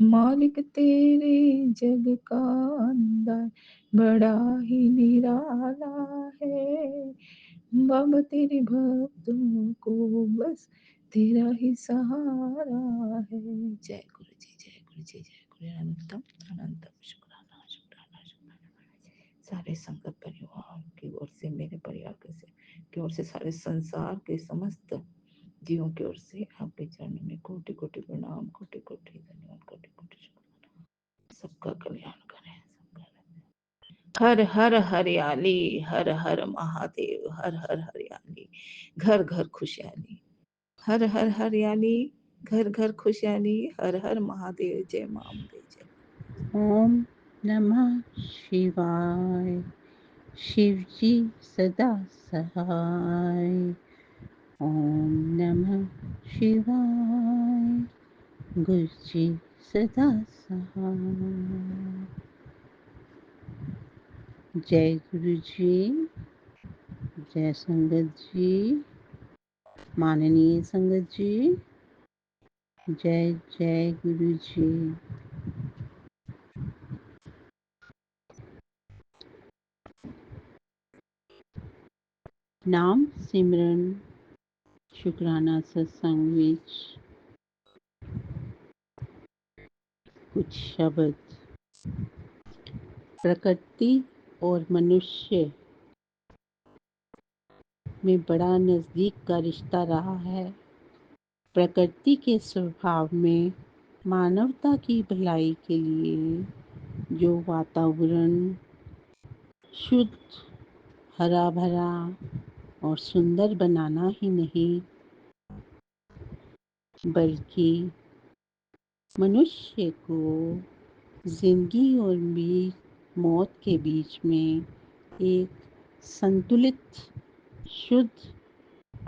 E: मालिक तेरे जग का अंदर बड़ा ही निराला है। बाबा तेरे भक्तों को बस तेरा ही सहारा है। जय गुरु जी, जय गुरु जी, जय गुरु। अनंतम अनंतम शुक्राना शुक्राना शुक्राना। सारे संगत परिवार की ओर से, मेरे परिवार की ओर से, सारे संसार के समस्त जीवों की ओर से आपके चरणों में कोटि कोटि प्रणाम, कोटि कोटि धन्यवाद, कोटि कोटि शुक्राना। सबका कल्याण करें, सबका। हर हर हरियाली, हर हर महादेव, हर हर हरियाली, घर घर खुशहाली। हर हर हरियाली, घर घर खुशहाली, हर हर महादेव। जय मां अम्बे, जय।
B: ओम नमः शिवाय। शिव जी सदा सहाय। ओम नमः शिवाय। गुरु जी सदा सहाय। जय गुरु जी, जय संगत जी, माननीय संगत जी, जय जय गुरु जी। नाम सिमरन शुक्राना सत्संग विच कुछ शब्द। प्रकृति और मनुष्य में बड़ा नज़दीक का रिश्ता रहा है। प्रकृति के स्वभाव में मानवता की भलाई के लिए जो वातावरण शुद्ध, हरा भरा और सुंदर बनाना ही नहीं, बल्कि मनुष्य को जिंदगी और मौत के बीच में एक संतुलित, शुद्ध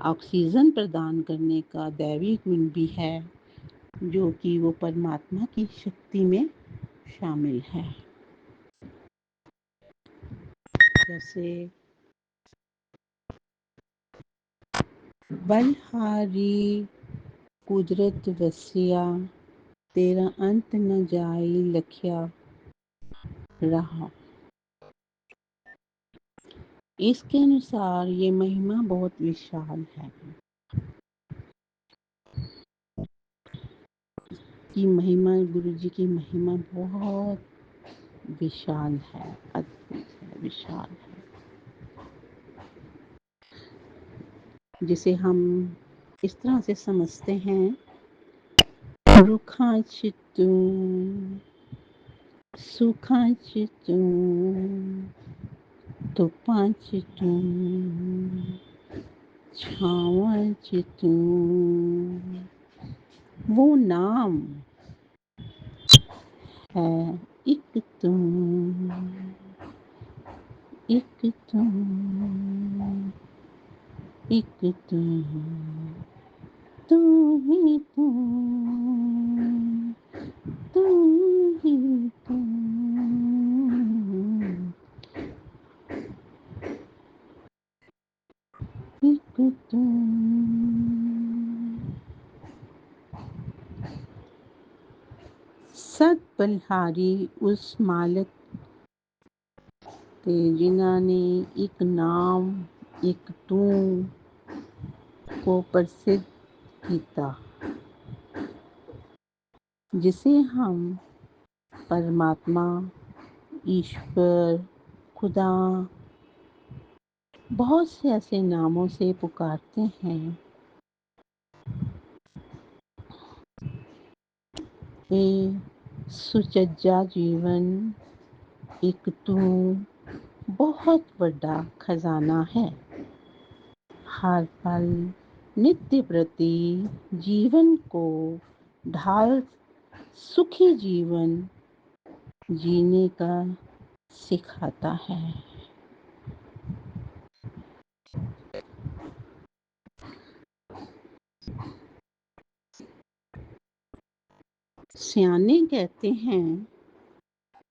B: ऑक्सीजन प्रदान करने का दैवी गुण भी है, जो कि वो परमात्मा की शक्ति में शामिल है। जैसे बलहारी कुदरत वसिया, तेरा अंत न जाई लखिया रहा। इसके अनुसार ये महिमा बहुत विशाल है। की महिमा, गुरु जी की महिमा बहुत विशाल है, अद्भुत है, विशाल है, जिसे हम इस तरह से समझते हैं। रुखांच तू, सुखांच तू, धुपांच तू, छावांच तू, वो नाम है एक तू, एक तू, एक तू, तू ही तू, तू ही तू। एक तू। सत बलिहारी उस मालिक ते जिन्हों ने एक नाम, एक तू को प्रसिद्ध किया, जिसे हम परमात्मा, ईश्वर, खुदा
F: बहुत से ऐसे नामों से पुकारते हैं। ए सुचज्जा जीवन एक तू बहुत बड़ा खजाना है। हर पल नित्य प्रति जीवन को ढाल सुखी जीवन जीने का सिखाता है। सियाने कहते हैं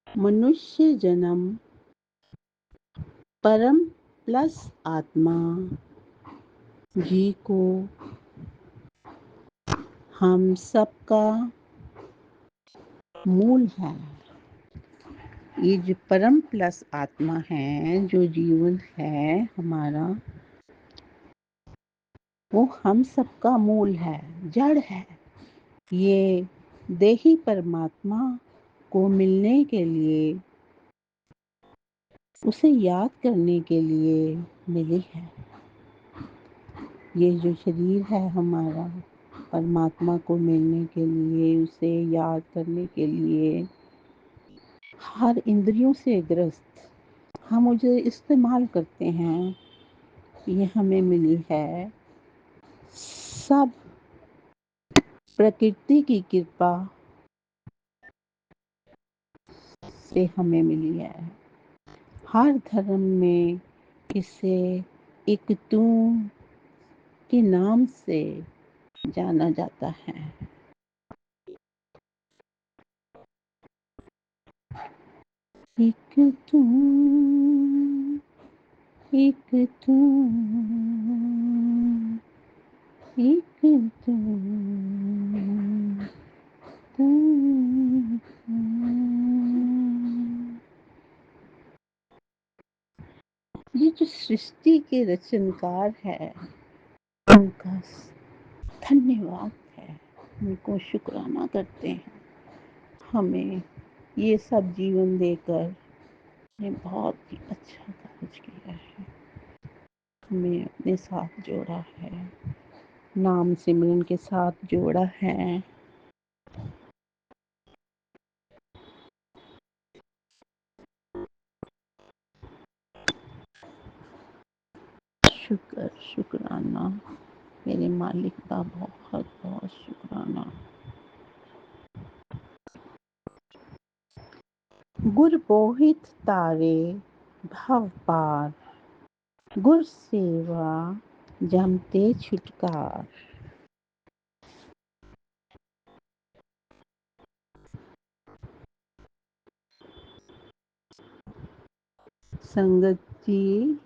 F: मनुष्य जन्म परम प्लस आत्मा जी को हम सबका मूल है। ये जो परम प्लस आत्मा है, जो जीवन है हमारा, वो हम सबका मूल है, जड़ है। ये देही परमात्मा को मिलने के लिए, उसे याद करने के लिए मिली है। ये जो शरीर है हमारा, परमात्मा को मिलने के लिए, उसे याद करने के लिए, हर इंद्रियों से ग्रस्त हम उसे इस्तेमाल करते हैं। ये हमें मिली है सब प्रकृति की कृपा से हमें मिली है। हर धर्म में इसे एक तू के नाम से जाना जाता है। एक तू, एक तू, एक तू, तू। ये जो सृष्टि के रचनकार है, उनका धन्यवाद है, उनको शुक्राना करते हैं। हमें ये सब जीवन देकर ने बहुत ही अच्छा कार्य किया है, हमें अपने साथ जोड़ा है, नाम सिमरन के साथ जोड़ा है। शुक्र, शुक्राना मेरे मालिक का बहुत बहुत शुक्राना। गुर बोहित तारे भव पार, गुर सेवा जमते छुटकार। संगत जी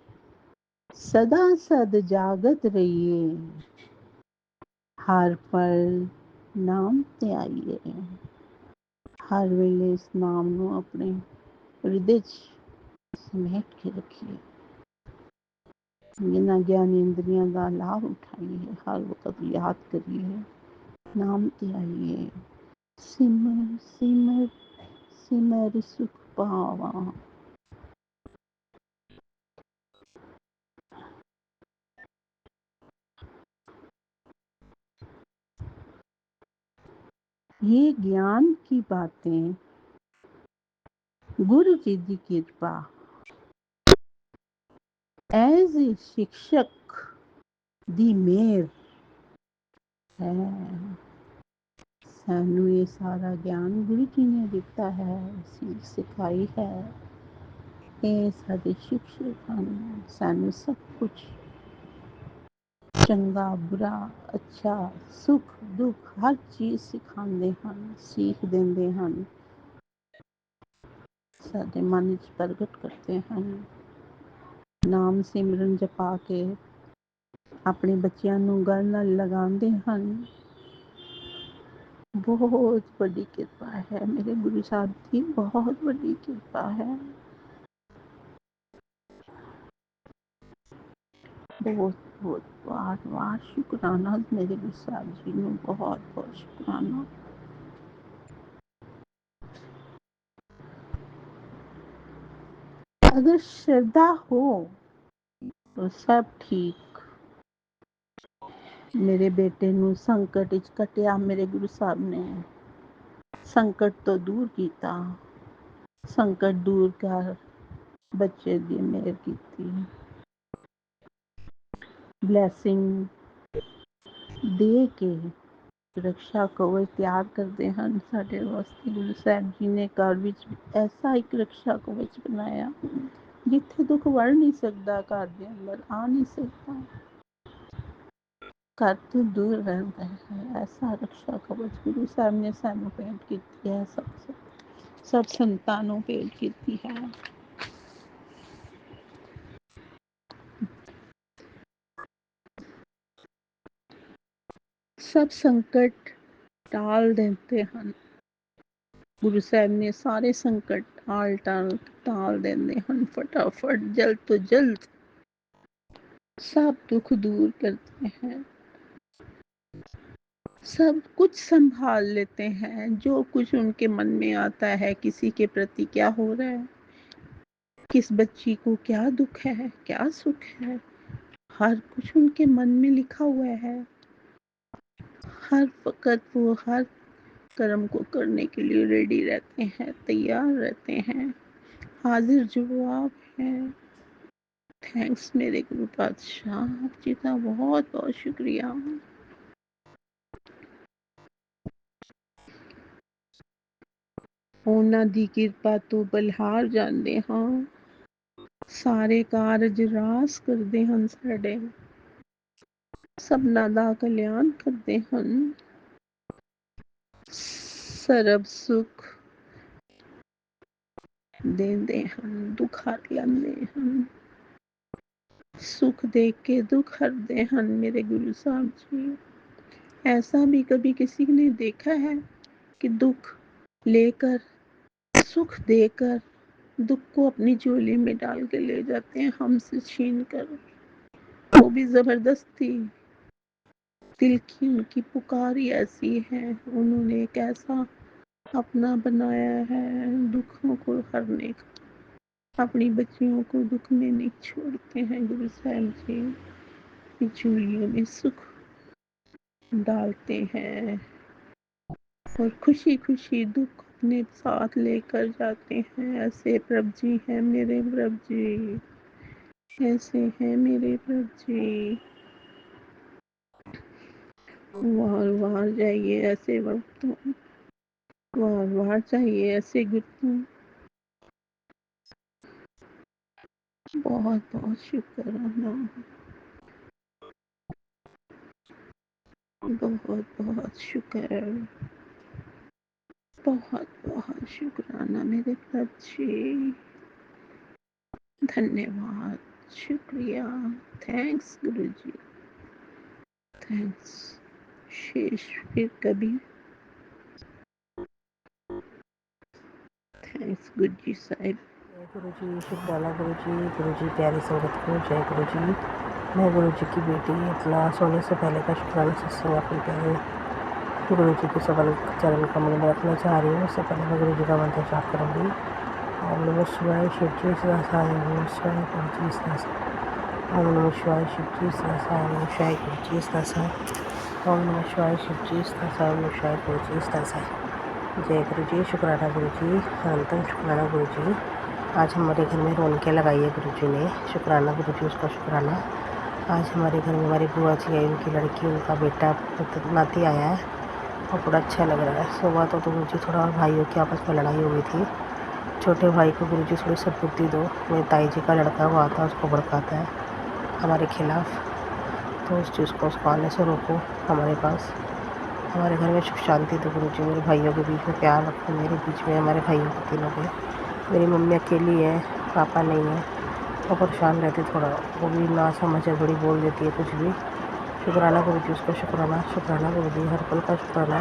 F: सदा सद जागत रहिए, हर पल नाम ते आइए। हर वेले इस नाम ਨੂੰ ਆਪਣੇ ਹਿਰਦੇ 'ਚ ਸਮੇਟ ਕੇ ਰੱਖੀਏ। ਜਿਨ੍ਹਾਂ ਗਿਆਨ ਇੰਦਰੀਆਂ ਦਾ ਲਾਭ ਉਠਾਈਏ, ਹਰ ਵਕਤ ਯਾਦ ਕਰੀਏ, ਨਾਮ ਤੇ ਆਈਏ। ਸਿਮਰ ਸਿਮਰ सिमर सुख पावा। ये ज्ञान की बातें गुरु जी की कृपा एज ए शिक्षक दी मेहर है। सानू ये सारा ज्ञान गुरु जी ने दिता है, सीख सिखाई है। ये साडे शिक्षक हैं, सानू सब कुछ चंगा बुरा अच्छा सुख दुख हर चीज़ सिखाते हैं, सीख देंदे हैं, साडे मन च प्रगट करते हैं। नाम सिमरन जपा के अपने बच्चों नूं गल नाल लगांदे हैं। बहुत बड़ी कृपा है मेरे गुरु साहब की, बहुत बड़ी कृपा है। बहुत बहुत बार बार शुक्राना मेरे गुरु साहब जी नूं, बहुत बहुत शुक्राना। अगर श्रद्धा हो तो सब ठीक। मेरे बेटे नू संकट विच कटिया मेरे गुरु साहब ने संकट तो दूर कीता, संकट दूर कर बच्चे दी मेहर कीती, ब्लैसिंग दे के रक्षा कवच ਤਿਆਰ ਕਰਦੇ ਹਨ ਸਾਡੇ ਵਾਸਤੇ। ਗੁਰੂ ਸਾਹਿਬ ਜੀ ਨੇ ਘਰ ਵਿੱਚ ਐਸਾ ਇੱਕ ਰक्षा ਕਵਚ ਬਣਾਇਆ ਜਿੱਥੇ ਦੁੱਖ ਵੜ ਨਹੀਂ ਸਕਦਾ, ਘਰ ਦੇ ਅੰਦਰ ਆ ਨਹੀਂ ਸਕਦਾ, ਘਰ ਤੋਂ ਦੂਰ ਰਹਿੰਦਾ ਹੈ। ਐਸਾ ਰक्षा ਕਵਚ ਗੁਰੂ ਸਾਹਿਬ ਨੇ ਸਾਨੂੰ ਭੇਂਟ ਕੀਤੀ ਹੈ, ਸਭ ਸੰਤਾਂ ਨੂੰ ਭੇਂਟ ਕੀਤੀ ਹੈ। सब संकट टाल देते हैं। गुरु साहब ने सारे संकट टाल देते हैं फटाफट, जल्द तो जल्द सब दुख दूर करते हैं, सब कुछ संभाल लेते हैं। जो कुछ उनके मन में आता है, किसी के प्रति क्या हो रहा है, किस बच्ची को क्या दुख है, क्या सुख है, हर कुछ उनके मन में लिखा हुआ है। हर वक्त वो हर कर्म को करने के लिए रेडी रहते हैं, तैयार रहते हैं, हाजिर जवाब हैं। थैंक्स मेरे गुरु पातशाह, आप जी का बहुत बहुत शुक्रिया। ਉਹਨਾਂ ਦੀ ਕਿਰਪਾ ਤੋਂ ਬਲਿਹਾਰ ਜਾਂਦੇ ਹਾਂ, ਸਾਰੇ ਕਾਰਜ ਰਾਸ ਕਰਦੇ ਹਨ ਸਾਡੇ, ਸਭਨਾਂ ਦਾ ਕਲਿਆਣ ਕਰਦੇ ਹਨ, ਸਰਬ ਸੁਖ देंदे हैं, दुख हर लेंदे हैं, सुख दे के दुख हरते हैं मेरे गुरु साहब जी। ऐसा भी कभी किसी ने देखा है कि दुख लेकर, सुख देकर दुख को अपनी झोली में डाल के ले जाते हैं हमसे छीन कर, वो भी जबरदस्ती। दिल की उनकी पुकार ही ऐसी है, उन्होंने एक ऐसा अपना बनाया है दुखों को हरने का, अपनी बच्चियों को दुख में नहीं छोड़ते हैं गुरु साहब जी, झोलियों में सुख डालते हैं और खुशी खुशी दुख अपने साथ लेकर जाते हैं। ऐसे प्रभु जी हैं मेरे प्रभु जी, ऐसे हैं मेरे प्रभु जी। वार वार जाइए ऐसे वक्तों, वार वार चाहिए ऐसे गुरु। बहुत बहुत शुक्राना, बहुत बहुत शुक्र, बहुत बहुत शुक्राना मेरे प्रभु जी। धन्यवाद, शुक्रिया, थैंक्स गुरु जी, थैंक्स। शेष फिर कभी, थैंक्स गुरु जी साहिब।
G: गुरु जी शुक्राना गुरु जी प्यारी संगत को जय गुरु जी। मैं गुरु जी की बेटी अपना सोने से पहले का शुक्राना सत्संग अपने प्यारे गुरु जी के सवन चरण कमल में रखना चाह रही हूँ। उससे पहले मैं गुरु जी का मंत्र जाप करूँगी। ओम नमः शिवाय शिव जी सहसाय, ओम नमः शिवाय गुरु जी सहसाय, ओम नमः शिवाय शिव जी सहसाय, ओम नमः शिवाय गुरु जी सहसाय, ओम नमः शिवाय शिव जी सहसाय, ओम नमः शिवाय गुरु जी सहसाय। जय गुरु जी, शुक्राना गुरु जी, अनंतम शुक्राना गुरु जी। आज हमारे घर में रौनकें लगाई है गुरु जी ने, शुक्राना गुरु जी, उसका शुक्राना। आज हमारे घर में हमारी बुआ जी आई, उनकी लड़की, उनका बेटा नाती आया है और बड़ा अच्छा लग रहा है। सुबह तो गुरु जी थोड़ा भाइयों की आपस में लड़ाई हो गई थी। छोटे भाई को गुरु जी थोड़ी सद्बुद्धि दो, मेरी ताई जी का लड़का वो आता है उसको भड़काता है हमारे खिलाफ़, तो उस चीज़ को उसको आने से रोको हमारे पास। हमारे घर में सुख शांति दो गुरु जी, मेरे भाइयों के बीच में प्यार रखो, मेरे बीच में, हमारे भाइयों के तीनों के। मेरी मम्मी अकेली है, पापा नहीं है, वो परेशान रहती थोड़ा, वो भी ना समझ है, बड़ी बोल देती है कुछ भी। शुक्राना गुरु जी, उसका शुक्राना, शुक्राना गुरु जी, हर पल का शुक्राना।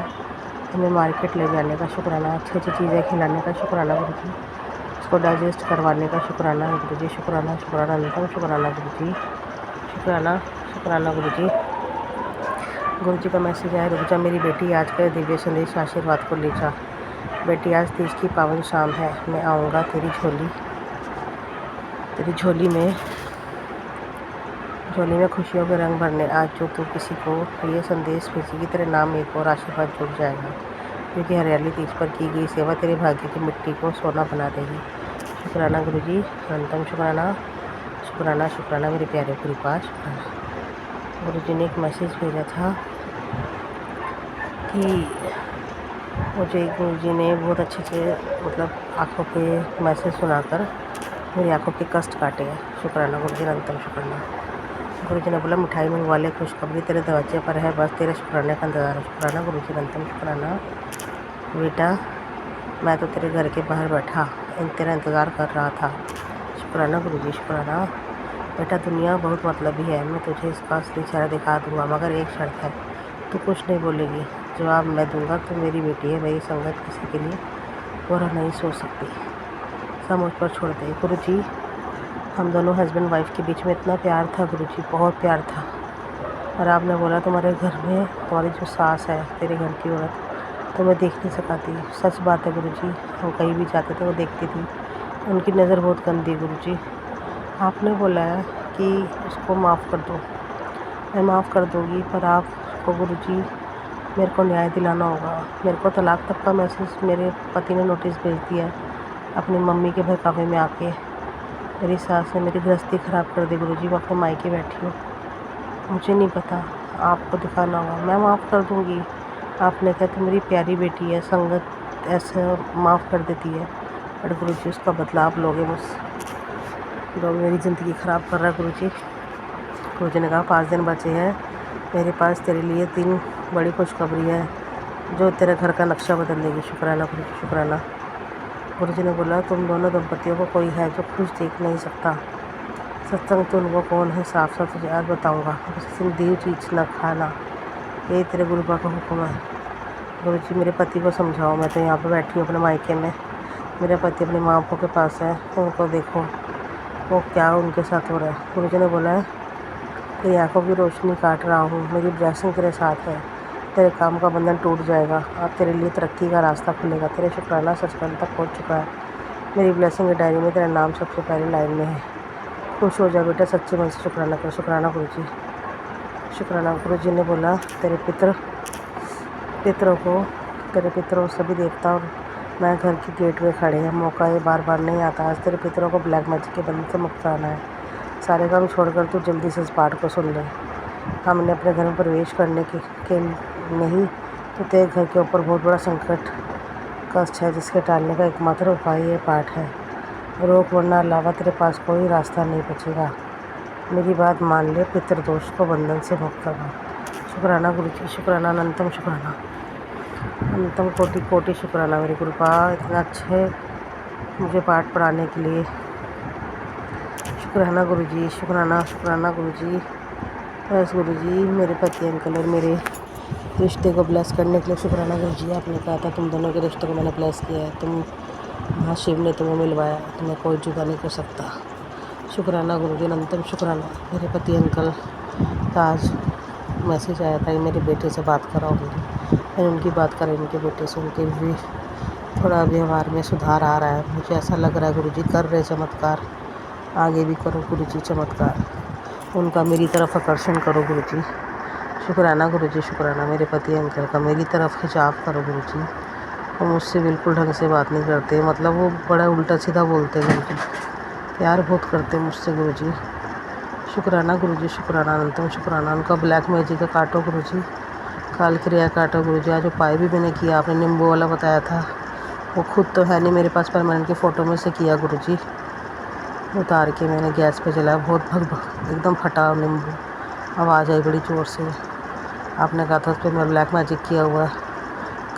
G: हमें मार्केट ले जाने का शुक्राना, अच्छी अच्छी चीज़ें खिलाने का शुक्राना गुरु जी, उसको डाइजेस्ट करवाने का शुक्राना गुरु जी, शुक्राना शुक्राना अनंतम शुक्राना गुरु जी, शुक्राना शुक्राना गुरु जी। गुरु जी का मैसेज आया, रुक जा मेरी बेटी, आज का दिव्य संदेश आशीर्वाद को ले जा। बेटी आज तीज की पावन शाम है, मैं आऊँगा तेरी झोली में होली में खुशियों के रंग भरने आज जो तू किसी को ये संदेश भेजेगी तेरे नाम एक और आशीर्वाद जुड़ जाएगा, क्योंकि हरियाली तीज पर की गई सेवा तेरे भाग्य की मिट्टी को सोना बना देगी। शुक्राना गुरुजी, अनंतम शुक्राना। शुक्राना शुक्राना मेरे प्यारे गुरुपाद, शुक्राना। गुरुजी ने एक मैसेज भेजा था कि मुझे गुरुजी ने बहुत अच्छे से मतलब आँखों पे मैसेज सुनाकर मेरी आँखों के कष्ट काटे हैं। शुक्राना गुरुजी, अनंतम शुक्राना। गुरुजी ने बोला मिठाई मंगवा ले, खुशखबरी तेरे दरवाजे पर है, बस तेरे शुक्राने का इंतज़ार है। शुक्राना गुरुजी, अनंतम शुक्राना। बेटा मैं तो तेरे घर के बाहर बैठा तेरा इंतज़ार कर रहा था। शुक्राना गुरुजी, शुक्राना। बेटा दुनिया बहुत मतलबी है, मैं तुझे इसका असली चेहरा दिखा दूंगा, मगर एक शर्त है, तू कुछ नहीं बोलेगी, जवाब मैं दूंगा। तू मेरी बेटी है, मेरी संगत किसी के लिए बुरा नहीं सोच सकती, सब मुझ पर छोड़ दे। गुरुजी हम दोनों हस्बैंड वाइफ के बीच में इतना प्यार था गुरुजी, बहुत प्यार था, और आपने बोला तुम्हारे घर में तुम्हारी जो सास है, तेरे घर की औरत, तो मैं देख नहीं सका थी। सच बात है गुरुजी, हम कहीं भी जाते थे वो देखती थी, उनकी नज़र बहुत गंदी है गुरुजी। आपने बोला है कि उसको माफ़ कर दो, मैं माफ़ कर दूँगी, पर आपको गुरुजी मेरे को न्याय दिलाना होगा। मेरे को तलाक तक का मैसेज मेरे पति ने नोटिस भेज दिया अपनी मम्मी के बहकावे में आके। मेरी सास ने मेरी गृहस्थी ख़राब कर दी गुरुजी, मैं अपने मायके बैठी हूँ, मुझे नहीं पता, आपको दिखाना होगा। मैं माफ़ कर दूँगी, आपने कहा तो मेरी प्यारी बेटी है, संगत ऐसे माफ़ कर देती है, बट गुरुजी उसका बदला आप लोगे मुझसे। लोग मेरी ज़िंदगी ख़राब कर रहा है गुरुजी। गुरुजी ने कहा 5 दिन बचे हैं, मेरे पास तेरे लिए 3 बड़ी खुशखबरी है जो तेरे घर का नक्शा बदल देगी। शुक्राना गुरुजी, शुक्राना। गुरुजी ने बोला तुम दोनों दंपतियों को कोई है जो खुश देख नहीं सकता, सत्संग तो उनको कौन है साफ साफ तुझे आज बताऊँगा, दी चीज़ न खाना, ये तेरे गुरुपा का हुक्म है। गुरुजी मेरे पति को समझाओ, मैं तो यहाँ पे बैठी हूँ अपने मायके में, मेरे पति अपनी माँ बापों के पास है, उनको देखो वो क्या उनके साथ हो रहा है। गुरुजी ने बोला है तेरी आँखों की रोशनी काट रहा हूँ, मेरी ब्लेसिंग तेरे साथ है, तेरे काम का बंधन टूट जाएगा, अब तेरे लिए तरक्की का रास्ता खुलेगा, तेरे शुक्राना सचखंड तक पहुँच चुका है, मेरी ब्लेसिंग की डायरी में तेरा नाम सबसे पहले लाइन में है। खुश हो जा बेटा, सच्चे मन से शुक्राना कर। शुक्राना गुरुजी, शुक्राना। गुरुजी ने बोला तेरे पितरों सभी देवता और मैं घर के गेट में खड़े हैं, मौका ये बार बार नहीं आता, आज तेरे पितरों को ब्लैक मैजिक के बंधन से मुक्त कराना है। सारे काम छोड़कर तू जल्दी से इस पाठ को सुन ले। हमने अपने घर में प्रवेश करने के नहीं तो तेरे घर के ऊपर बहुत बड़ा संकट कष्ट है, जिसके टालने का एकमात्र उपाय ये पाठ है। रोक वरना अलावा तेरे पास कोई रास्ता नहीं बचेगा, मेरी बात मान ले, पितृदोष को बंधन से मुक्त करना। शुक्राना गुरुजी, शुक्राना, अनंतम शुक्राना, अनंतम कोटि कोटि शुक्राना मेरे गुरुपा, इतना अच्छे मुझे पाठ पढ़ाने के लिए। शुक्राना गुरुजी, शुक्राना शुक्राना गुरुजी। बस गुरुजी मेरे पति अंकल और मेरे रिश्ते को ब्लेस करने के लिए शुक्राना गुरुजी। आपने कहा था तुम दोनों के रिश्ते को मैंने ब्लेस किया है, तुम महाशिव ने तुम्हें मिलवाया, तुम्हें कोई जुदा नहीं कर सकता। शुक्राना गुरुजी, अनंतम शुक्राना। मेरे पति अंकल का आज मैसेज आया था कि मेरे बेटे से बात कराओ मेरी, मैंने उनकी बात करी, उनके बेटे से, उनके भी थोड़ा व्यवहार में सुधार आ रहा है, मुझे ऐसा लग रहा है गुरुजी कर रहे चमत्कार, आगे भी करो गुरुजी चमत्कार, उनका मेरी तरफ आकर्षण करो गुरुजी। शुक्राना गुरुजी, शुक्राना। मेरे पति अंकल का मेरी तरफ खिंचाव करो गुरुजी, वो मुझसे बिल्कुल ढंग से बात नहीं करते, मतलब वो बड़ा उल्टा सीधा बोलते हैं गुरुजी, प्यार बहुत करते मुझसे गुरुजी। शुक्राना गुरुजी, शुक्राना, अनंतम शुक्राना। उनका ब्लैक मैजिक का काटो गुरुजी, काल क्रिया काटो गुरुजी। आज उपाय भी मैंने किया, आपने नींबू वाला बताया था, वो खुद तो है नहीं मेरे पास, परमानेंट की फ़ोटो में से किया गुरुजी, उतार के मैंने गैस पे जलाया, बहुत भग एकदम फटा नींबू, आवाज़ आई बड़ी ज़ोर से। आपने कहा था उस पर मैं ब्लैक मैजिक किया हुआ है,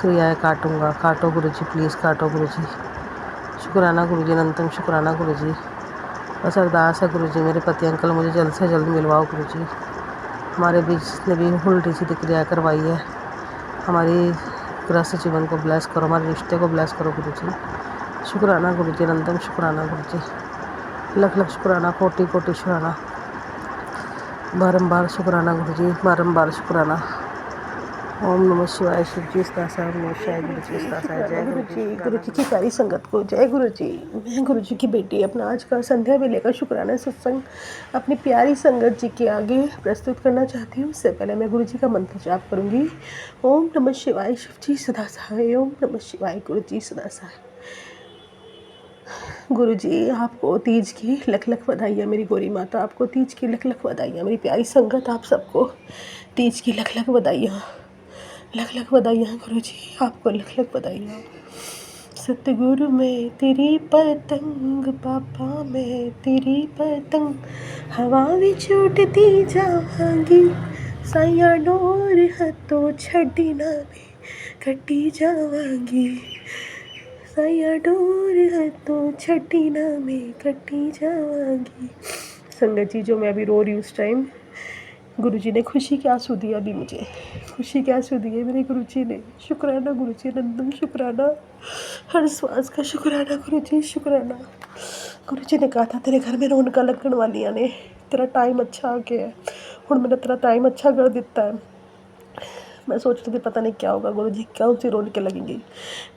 G: क्रियाएँ काटूँगा, काटो गुरुजी, प्लीज़ काटो गुरुजी। शुक्राना गुरुजी, अनंतम शुक्राना गुरुजी। बस अरदास है गुरुजी मेरे पति अंकल मुझे जल्द से जल्द मिलवाओ गुरुजी, हमारे बीच ने भी उल्टी सीधी क्रिया करवाई है, हमारी गृहस्थ जीवन को ब्लेस करो, हमारे रिश्ते को ब्लेस करो गुरुजी। शुक्राना गुरुजी, अनंतम शुक्राना गुरुजी, लख लख शुक्राना, कोटि कोटि शुक्राना, बारंबार शुक्राना गुरुजी, बारंबार शुक्राना। ओम नमः शिवाय। शिव जी सदा ओम नमः शिवाय। गुरु जी सदा जय गुरु जी। गुरु जी की प्यारी संगत को जय गुरु जी। मैं गुरु जी की बेटी अपना आज का संध्या वेले का शुक्राना सत्संग अपनी प्यारी संगत जी के आगे प्रस्तुत करना चाहती हूँ। उससे पहले मैं गुरु जी का मंत्र जाप करूँगी। ओम नमः शिवाय। शिव जी सदा सहाय। ओम नमः शिवाय। गुरु जी सदा सहाय। गुरु जी आपको तीज की लख लख बधाइयाँ। मेरी गोरी माता आपको तीज की लख लख बधाइयाँ। मेरी प्यारी संगत आप सबको तीज की लख लख बधाइयाँ। लख लख बधाइयाँ गुरु जी आपको लख लख बधाइयाँ। सतगुरु मैं तेरी पतंग पापा मैं तेरी पतंग हवा विच उड़ती जावांगी साइया डोर हथों छड्डी ना मैं कटी जावांगी साइया डोर हथों छड्डी ना मैं कटी जावांगी। संगत जी जो मैं अभी रो रही हूँ उस टाइम गुरु जी ने खुशी के आंसू दिए। अभी मुझे खुशी के आंसू दिए मेरे गुरु जी ने। शुक्राना गुरु जी नंदन शुक्राना। हर श्वास का शुक्राना गुरु जी शुक्राना। गुरु जी ने कहा था तेरे घर में रौनक लगन वालियां ने तेरा टाइम अच्छा आ गया है हुण मैंने तेरा टाइम अच्छा कर दिता है। मैं सोच रही थी पता नहीं क्या होगा गुरु जी कौन सी रौनकें लगेंगी।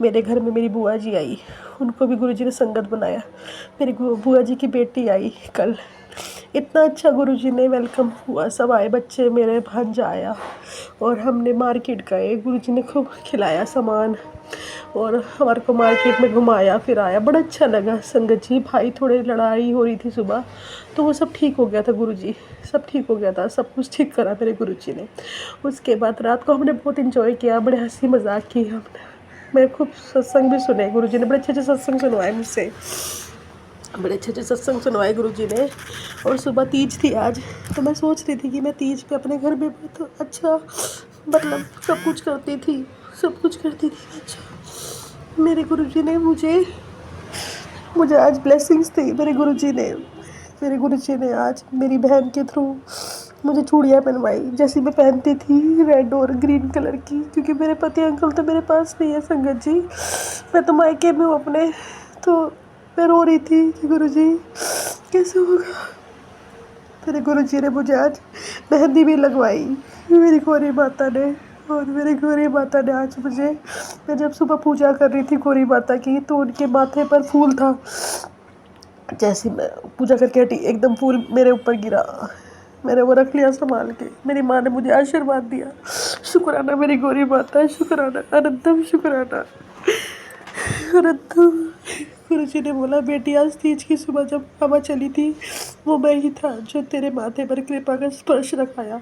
G: मेरे घर में मेरी बुआ जी आई उनको भी गुरु जी ने संगत बनाया। मेरी बुआ जी की बेटी आई कल इतना अच्छा गुरु जी ने वेलकम हुआ। सब आए बच्चे मेरे भांजा आया और हमने मार्केट गए। गुरु जी ने खूब खिलाया सामान और हमारे को मार्केट में घुमाया फिराया। बड़ा अच्छा लगा संगत जी। भाई थोड़े लड़ाई हो रही थी सुबह तो वो सब ठीक हो गया था गुरु जी। सब ठीक हो गया था। सब कुछ ठीक करा मेरे गुरु जी ने। उसके बाद रात को हमने बहुत इंजॉय किया। बड़े हंसी मजाक की हमने। मैं खूब सत्संग भी सुने। गुरु जी ने बड़े अच्छे अच्छे सत्संग सुनवाए मुझसे। बड़े अच्छे अच्छे सत्संग सुनवाए गुरु जी ने। और सुबह तीज थी आज तो मैं सोच रही थी कि मैं तीज पे अपने घर में बहुत अच्छा मतलब सब कुछ करती थी। सब कुछ करती थी अच्छा। मेरे गुरु जी ने मुझे आज ब्लेसिंग्स थी। मेरे गुरु जी ने आज मेरी बहन के थ्रू मुझे चूड़ियाँ पहनवाई जैसी मैं पहनती थी रेड और ग्रीन कलर की। क्योंकि मेरे पति अंकल तो मेरे पास नहीं है संगत जी। मैं तो मायके में हूँ अपने। तो मैं रो रही थी कि गुरु जी कैसे होगा। मेरे गुरु जी ने मुझे आज मेहंदी भी लगवाई मेरी गौरी माता ने। और मेरी गौरी माता ने आज मुझे मैं जब सुबह पूजा कर रही थी गौरी माता की तो उनके माथे पर फूल था। जैसे मैं पूजा करके हटी एकदम फूल मेरे ऊपर गिरा। मैंने वो रख लिया संभाल के। मेरी माँ ने मुझे आशीर्वाद दिया। शुक्राना मेरी गौरी माता शुक्राना अनंतम शुक्राना अनंतम। गुरु जी ने बोला बेटी आज तीज की सुबह जब हवा चली थी वो मैं ही था जो तेरे माथे पर कृपा का स्पर्श रखाया।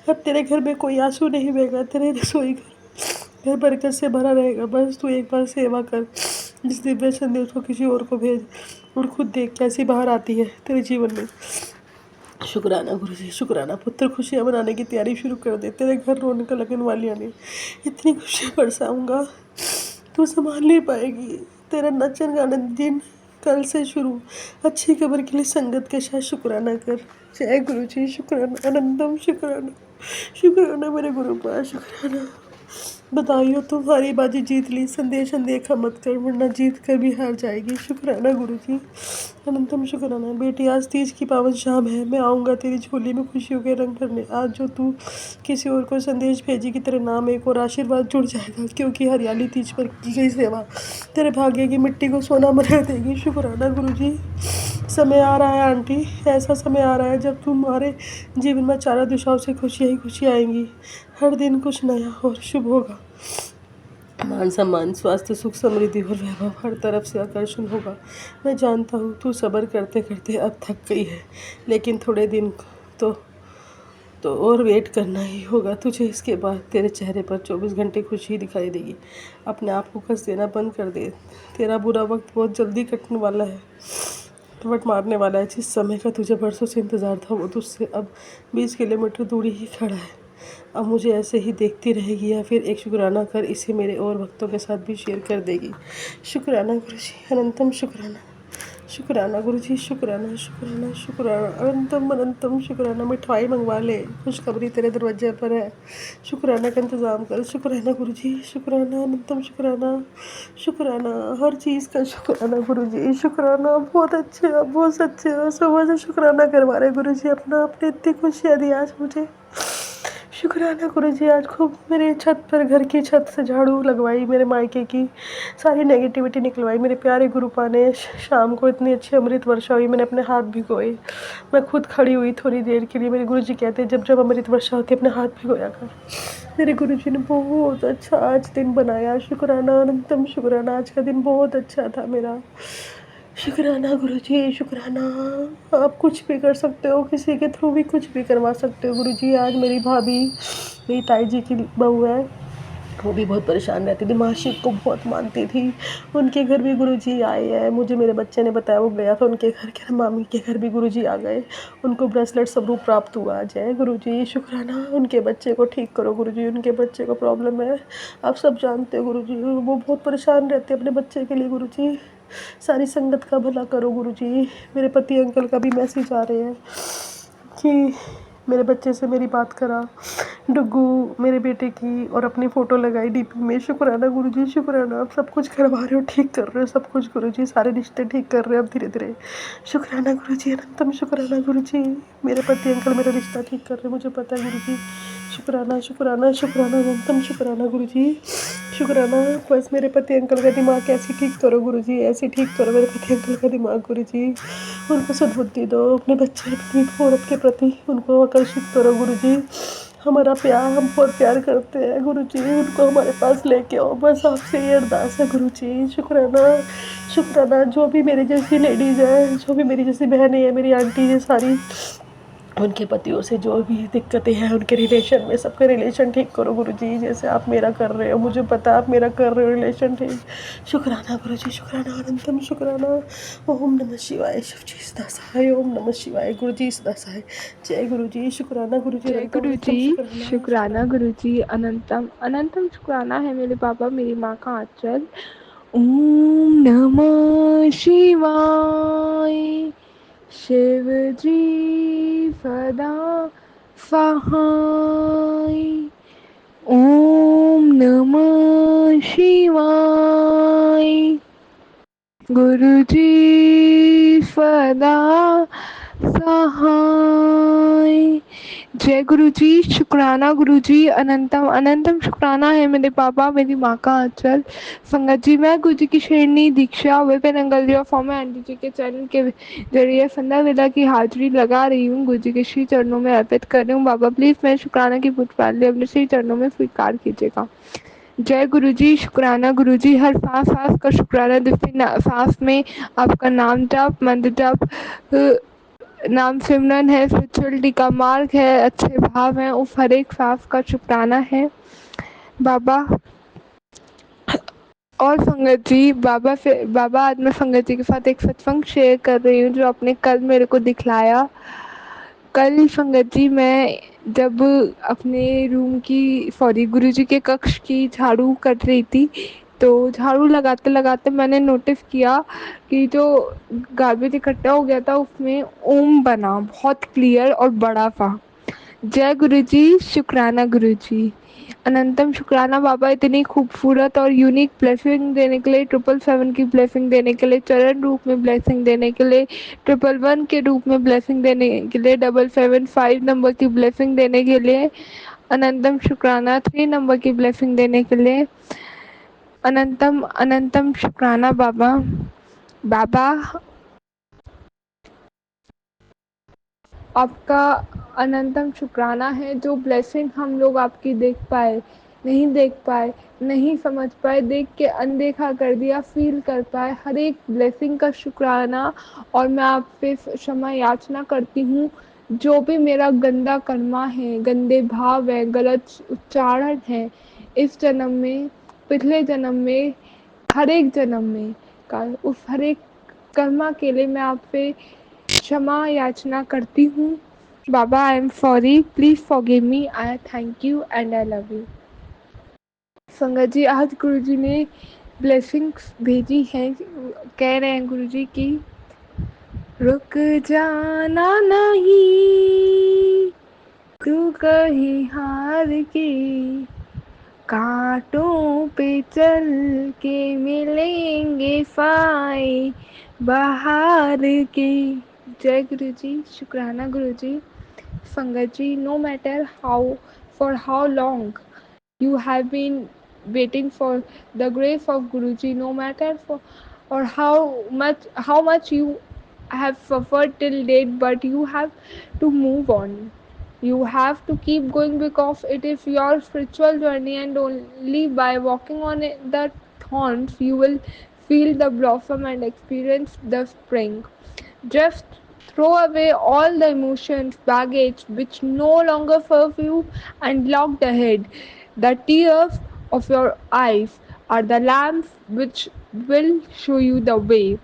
G: अब तेरे घर में कोई आंसू नहीं बहेगा। तेरे रसोई घर बरकत से भरा रहेगा। बस तू एक बार सेवा कर। जिस दिव्य संदेश को किसी और को भेज और खुद देख कैसी बाहर आती है तेरे जीवन में। शुक्राना गुरु जी शुक्राना। पुत्र खुशियाँ मनाने की तैयारी शुरू कर दे। तेरे घर रौनक लगन वालियाँ ने इतनी खुशियाँ बरसाऊँगा तू संभाल नहीं पाएगी। तेरा नचन गाना दिन कल से शुरू। अच्छी खबर के लिए संगत के साथ शुक्राना कर। जय गुरु जी शुक्राना अनंतम शुक्राना। शुक्राना मेरे गुरु पा शुक्राना। बताइयो तुम्हारी बाजी जीत ली। संदेश अनदेखा मत कर वरना जीत कर भी हार जाएगी। शुक्राना गुरु जी अनंतम शुक्राना। बेटी आज तीज की पावन शाम है। मैं आऊँगा तेरी झोली में खुशियों के रंग भरने। आज जो तू किसी और को संदेश भेजी कि तेरे नाम एक और आशीर्वाद जुड़ जाएगा। क्योंकि हरियाली तीज पर की गई सेवा तेरे भाग्य की मिट्टी को सोना बना देगी। शुक्राना गुरु जी। समय आ रहा है आंटी। ऐसा समय आ रहा है जब तुम्हारे जीवन में चारों दिशाओं से खुशियाँ ही खुशियाँ आएंगी। हर दिन कुछ नया और शुभ होगा। मान सम्मान स्वास्थ्य सुख समृद्धि और वैभव हर तरफ से आकर्षण होगा। मैं जानता हूँ तू सब्र करते करते अब थक गई है लेकिन थोड़े दिन तो और वेट करना ही होगा तुझे। इसके बाद तेरे चेहरे पर 24 घंटे खुशी ही दिखाई देगी। अपने आप को कस देना बंद कर दे। तेरा बुरा वक्त बहुत जल्दी कटने वाला है वट मारने वाला है। जिस समय का तुझे बरसों से इंतज़ार था वो तुझसे अब 20 किलोमीटर दूरी ही खड़ा है। अब मुझे ऐसे ही देखती रहेगी या फिर एक शुक्राना कर इसे मेरे और भक्तों के साथ भी शेयर कर देगी। शुक्राना गुरु जी अनंतम शुक्राना। शुक्राना गुरु जी शुक्राना शुक्राना शुक्राना अनंतम अनंतम शुक्राना। मिठाई मंगवा ले खुशखबरी तेरे दरवाजे पर है। शुक्राना का इंतज़ाम कर। शुक्राना गुरु जी शुक्राना अनंतम शुक्राना शुक्राना हर चीज़ का शुक्राना गुरु जी शुक्राना। बहुत अच्छे हो बहुत सच्चे हो। सुबह से शुक्राना करवा रहे गुरु जी अपना अपने इतनी खुशियाँ दी आज मुझे। शुक्राना गुरुजी, आज खूब मेरे छत पर, घर की छत से झाड़ू लगवाई, मेरे मायके की सारी नेगेटिविटी निकलवाई। मेरे प्यारे गुरुपा ने शाम को इतनी अच्छी अमृत वर्षा हुई, मैंने अपने हाथ भिगोए। मैं खुद खड़ी हुई थोड़ी देर के लिए। मेरे गुरुजी कहते हैं, जब जब अमृत वर्षा होती है अपने हाथ भिगोया कर। मेरे गुरुजी ने बहुत अच्छा आज दिन बनाया। शुक्राना, अनंतम शुक्राना। आज का दिन बहुत अच्छा था मेरा। शुक्राना गुरुजी, शुक्राना। आप कुछ भी कर सकते हो, किसी के थ्रू भी कुछ भी करवा सकते हो गुरुजी। आज मेरी भाभी, मेरी ताई जी की बहू है, वो भी बहुत परेशान रहती थी, माशिक को बहुत मानती थी। उनके घर भी गुरुजी आए हैं। मुझे मेरे बच्चे ने बताया, वो गया था उनके घर, के मामी के घर भी गुरुजी आ गए। उनको ब्रेसलेट स्वरूप प्राप्त हुआ। जय गुरुजी, शुक्राना। उनके बच्चे को ठीक करो गुरुजी, उनके बच्चे को प्रॉब्लम है, आप सब जानते हो गुरुजी। वो बहुत परेशान रहते हैं अपने बच्चे के लिए गुरुजी। सारी संगत का भला करो गुरुजी। मेरे पति अंकल का भी मैसेज आ रहे हैं कि मेरे बच्चे से मेरी बात करा। डुग्गू मेरे बेटे की और अपनी फ़ोटो लगाई डीपी में। शुक्राना गुरुजी, शुक्राना। आप सब कुछ करवा रहे हो, ठीक कर रहे हो सब कुछ गुरुजी। सारे रिश्ते ठीक कर रहे हो अब धीरे धीरे। शुक्राना गुरुजी, अनंतम शुक्राना गुरुजी। मेरे पति अंकल मेरा रिश्ता ठीक कर रहे हैं, मुझे पता है गुरुजी। शुक्राना, शुक्राना, शुक्राना, अनंतम शुक्राना गुरुजी। शुक्राना। बस मेरे पति अंकल का दिमाग ऐसे ठीक करो गुरुजी, ऐसे ठीक करो मेरे पति अंकल का दिमाग गुरुजी। उनको सद्बुद्धि दो, अपने बच्चे, अपनी औरत के प्रति उनको आकर्षित करो गुरुजी। हमारा प्यार, हम बहुत प्यार करते हैं गुरुजी, उनको हमारे पास लेके आओ, बस आपसे ये अरदास है गुरुजी। शुक्राना, शुक्राना। जो भी मेरी जैसी लेडीज़ हैं, जो भी मेरी जैसी बहनें हैं, मेरी आंटी है सारी, उनके पतियों से जो भी दिक्कतें हैं उनके रिलेशन में, सबके रिलेशन ठीक करो गुरुजी। जैसे आप मेरा कर रहे हो, मुझे पता है आप मेरा कर रहे हो रिलेशन ठीक। शुक्राना गुरुजी, शुक्राना, अनंतम शुक्राना। ओम नमः शिवाय। शिवजी सदा सहाय। ओम नमः शिवाय। गुरुजी सदा सहाय। जय गुरुजी, शुक्राना गुरुजी,
H: जय
G: अनंतम अनंतम
H: गुरुजी,
G: शुक्राना,
H: शुक्राना
G: शुक्राना।
H: गुरुजी, अनंतम अनंतम शुक्राना है मेरे पापा, मेरी माँ का आंचल। ओम नमः शिवाय। शिव जी सदा सहाय। ओम नमः शिवाय। गुरुजी सदा सहाय। जय गुरुजी, शुक्राना गुरुजी, अनंतम अनंतम शुक्राना है मेरे पापा, मेरी माँ का आंचल। संगत जी, मैं गुरुजी की शेरनी दीक्षा विपिन अंकल जी और फॉर्मर आंटी जी के चरण के जरिए फंदा विदा की हाजिरी लगा रही हूँ, गुरुजी के श्री चरणों में अर्पित कर रही हूँ। बाबा प्लीज मैं शुक्राना की पुष्पांजलि अपने श्री चरणों में स्वीकार कीजिएगा। जय गुरुजी, शुक्राना गुरुजी, हर सांस सांस का शुक्राना। जिससे सांस में आपका नाम जप, मंत्र जप, नाम सिमरन है, स्पिरिचुअलिटी का मार्ग है, अच्छे भाव हैं, उस हर एक सांस का शुक्राना है बाबा। और संगत जी, बाबा आज मैं संगत जी के साथ एक सत्संग शेयर कर रही हूँ जो आपने कल मेरे को दिखलाया। कल संगत जी, मैं जब अपने रूम की, सॉरी, गुरुजी के कक्ष की झाड़ू कर रही थी, तो झाड़ू लगाते लगाते मैंने नोटिस किया कि जो गार्बेज इकट्ठा हो गया था उसमें ओम बना, बहुत क्लियर और बड़ा सा। जय गुरुजी, शुक्राना गुरुजी, अनंतम शुक्राना बाबा, इतनी खूबसूरत और यूनिक ब्लेसिंग देने के लिए, 777 की ब्लेसिंग देने के लिए, चरण रूप में ब्लेसिंग देने के लिए, 111 के रूप में ब्लेसिंग देने के लिए, 775 नंबर की ब्लेसिंग देने के लिए, अनंतम शुक्राना 3 नंबर की ब्लेसिंग देने के लिए, अनंतम अनंतम शुक्राना बाबा। बाबा आपका अनंतम शुक्राना है, जो ब्लेसिंग हम लोग आपकी देख पाए, नहीं देख पाए, नहीं समझ पाए, देख के अनदेखा कर दिया, फील कर पाए, हर एक ब्लेसिंग का शुक्राना। और मैं आपसे क्षमा याचना करती हूँ, जो भी मेरा गंदा कर्मा है, गंदे भाव है, गलत उच्चारण है, इस जन्म में, पिछले जन्म में, हर एक जन्म में का, उस हर एक कर्मा के लिए मैं आपसे क्षमा याचना करती हूँ। बाबा, I am sorry, please forgive me, I thank you and I love you. संगत जी, आज गुरुजी ने ब्लेसिंग्स भेजी हैं, कह रहे हैं गुरुजी की, रुक जाना नहीं तू कहीं हार के, कांटों पे चल के मिलेंगे फाए बाहर के। जय गुरुजी, शुक्राना गुरुजी। संगत जी, no matter how for how long you have been waiting for the grace of Guruji, no matter for or how much you have suffered till date, but you have to move on. You have to keep going because it is your spiritual journey, and only by walking on the thorns you will feel the blossom and experience the spring. Just throw away all the emotions, baggage which no longer serve you, and look ahead. The tears of your eyes are the lamps which will show you the way.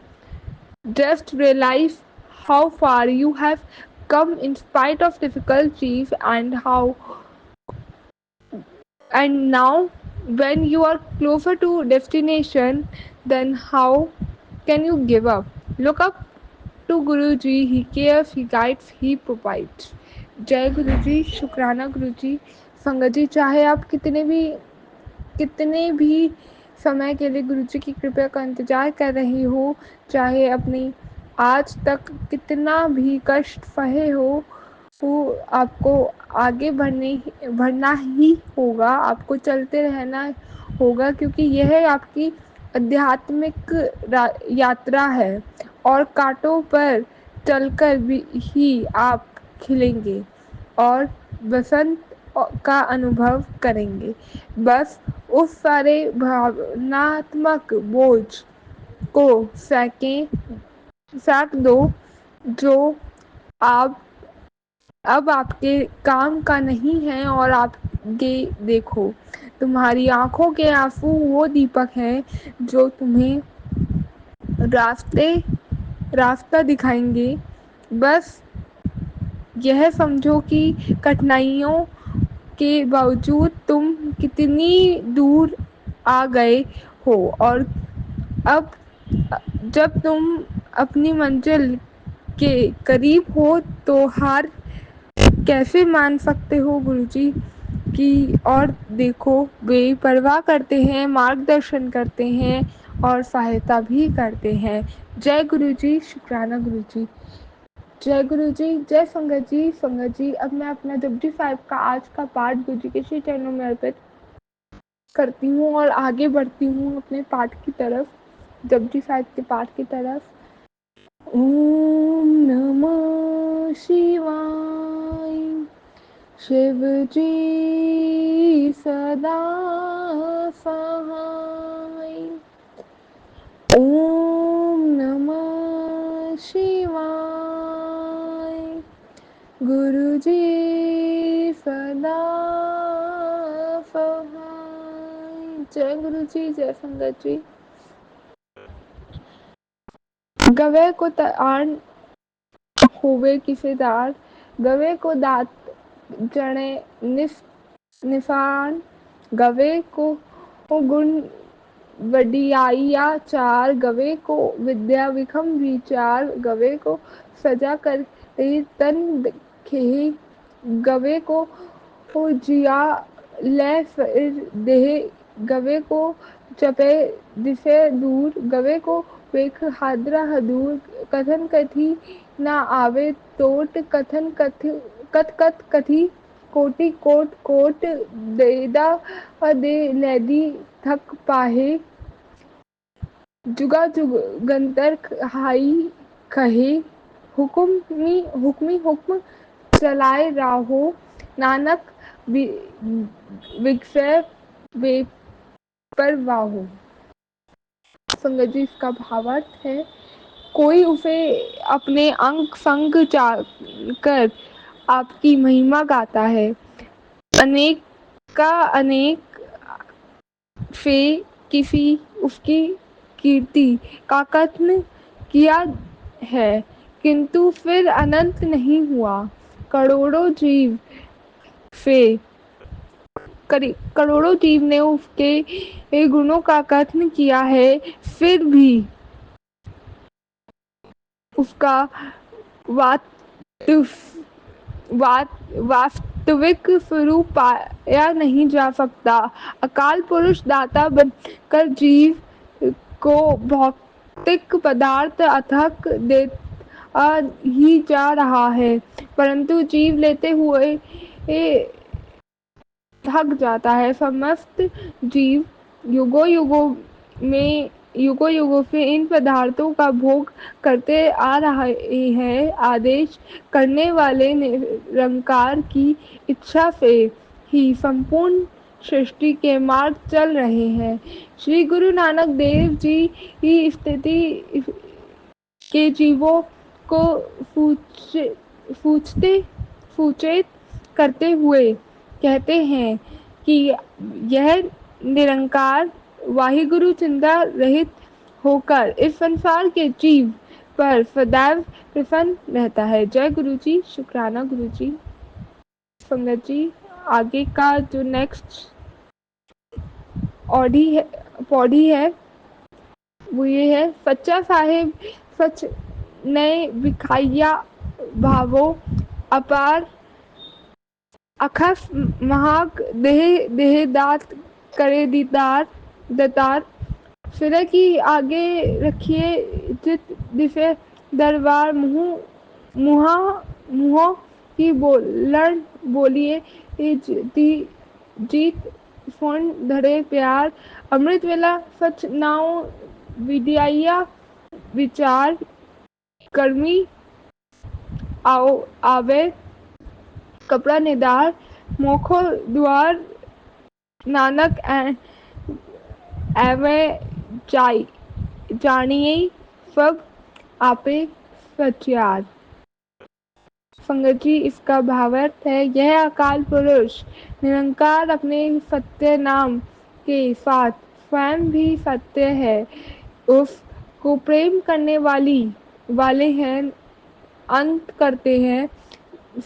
H: Just realize how far you have come in spite of difficulties, and now when you are closer to destination, then how can you give up? Look up to Guruji. He cares, he guides, he provides. जय गुरु जी, शुक्राना गुरु जी। संगत जी, चाहे आप कितने भी समय के लिए गुरु जी की कृपा का इंतजार कर रही हो, चाहे अपनी आज तक कितना भी कष्ट सहे हो, वो आपको आगे बढ़ना ही होगा, आपको चलते रहना होगा, क्योंकि यह आपकी आध्यात्मिक यात्रा है, और कांटों पर चलकर भी ही आप खिलेंगे और बसंत का अनुभव करेंगे। बस उस सारे भावनात्मक बोझ को फेंक दो जो आप अब आपके काम का नहीं है, और आगे देखो। तुम्हारी आंखों के आंसू वो दीपक हैं जो तुम्हें रास्ता दिखाएंगे। बस यह समझो कि कठिनाइयों के बावजूद तुम कितनी दूर आ गए हो, और अब जब तुम अपनी मंजिल के करीब हो तो हार कैसे मान सकते हो गुरुजी की? और देखो, वे परवाह करते हैं, मार्गदर्शन करते हैं और सहायता भी करते हैं। जय गुरुजी, शुक्राना गुरुजी। जय गुरुजी, जय संगत जी। संगत जी, अब मैं अपना जपजी साहिब का आज का पाठ गुरुजी के श्री चरणों में अर्पित करती हूँ और आगे बढ़ती हूँ अपने पाठ की तरफ, जपजी साहिब के पाठ की तरफ। ओम नमः शिवाय। शिव जी सदा सहाय। ओम नमः शिवाय। गुरु जी सदा सहाय। जय गुरु जी, जय संगत जी। गवे को तान होवे किसेदार, गवे को दात जणे निशान, गवे को गुण वडियाइया चार, गवे को विद्या विखम विचार, गवे को सजा कर तन खे, गवे को जिया ले फिर देह, गवे को चपे दिसे दूर, गवे को वेख हादरा हदूर, कथन कथी ना आवे तोट, कथन कथ कथी कोटि कोट कोट, देदा दे लैदी थक पाहे, जुगा जुगंतर हाई कहे, हुक्मी हुक्म चलाए राहो, नानक विगसे बेपरवाहो। संगत जी, इसका भावार्थ है, कोई उसे अपने अंग संग कर आपकी महिमा गाता है, अनेक का अनेक से किसी उसकी कीर्ति का कथन किया है, किंतु फिर अनंत नहीं हुआ। करोड़ों जीव ने उसके गुणों का कथन किया है, फिर भी उसका वास्तविक स्वरूप पाया नहीं जा सकता। अकाल पुरुष दाता बनकर जीव को भौतिक पदार्थ अथक देता ही जा रहा है, परंतु जीव लेते हुए थक जाता है। समस्त जीव युगों युगों से इन पदार्थों का भोग करते आ रहे हैं। आदेश करने वाले निरंकार की इच्छा से ही संपूर्ण सृष्टि के मार्ग चल रहे हैं। श्री गुरु नानक देव जी की स्थिति के जीवों को सूचते सूचित करते हुए कहते हैं कि यह निरंकार वाहिगुरु चिंता रहित होकर इस संसार के जीव पर सदैव प्रसन्न रहता है। जय गुरु जी, शुक्राना गुरु जी। संगत जी, आगे का जो नेक्स्ट पौड़ी है वो ये है, सच्चा साहेब सच नए विखाइया भावो अपार अखस महाग देह दात करे दीदार दतार। फिर की आगे रखिए जित दिसे दरबार मुहा मुहो की बोलन बोलिए जीत फोन धरे प्यार अमृत वेला सच नाओ विद्याया विचार कर्मी आओ आवे कपड़ा निदार मोखो द्वार नानक एवे जानिए सब आपे सचियार। संगत जी, इसका भावार्थ है, यह अकाल पुरुष निरंकार अपने सत्य नाम के साथ स्वयं भी सत्य है। उसको प्रेम करने वाले हैं, अंत करते हैं।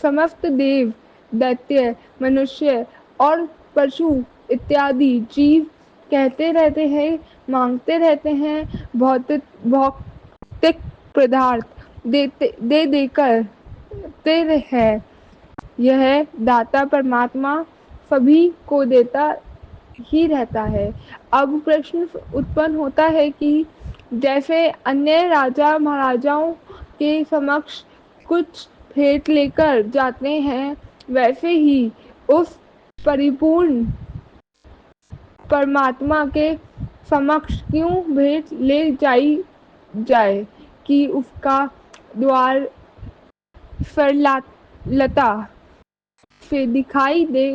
H: समस्त देव दैत्य मनुष्य और पशु इत्यादि जीव कहते रहते हैं, मांगते रहते हैं, भौतिक पदार्थ दे देकर है। यह दाता परमात्मा सभी को देता ही रहता है। अब प्रश्न उत्पन्न होता है कि जैसे अन्य राजा महाराजाओं के समक्ष कुछ भेंट लेकर जाते हैं, वैसे ही उस परिपूर्ण परमात्मा के समक्ष क्यों भेंट ले जाई जाए कि उसका द्वार सरलता से दिखाई दे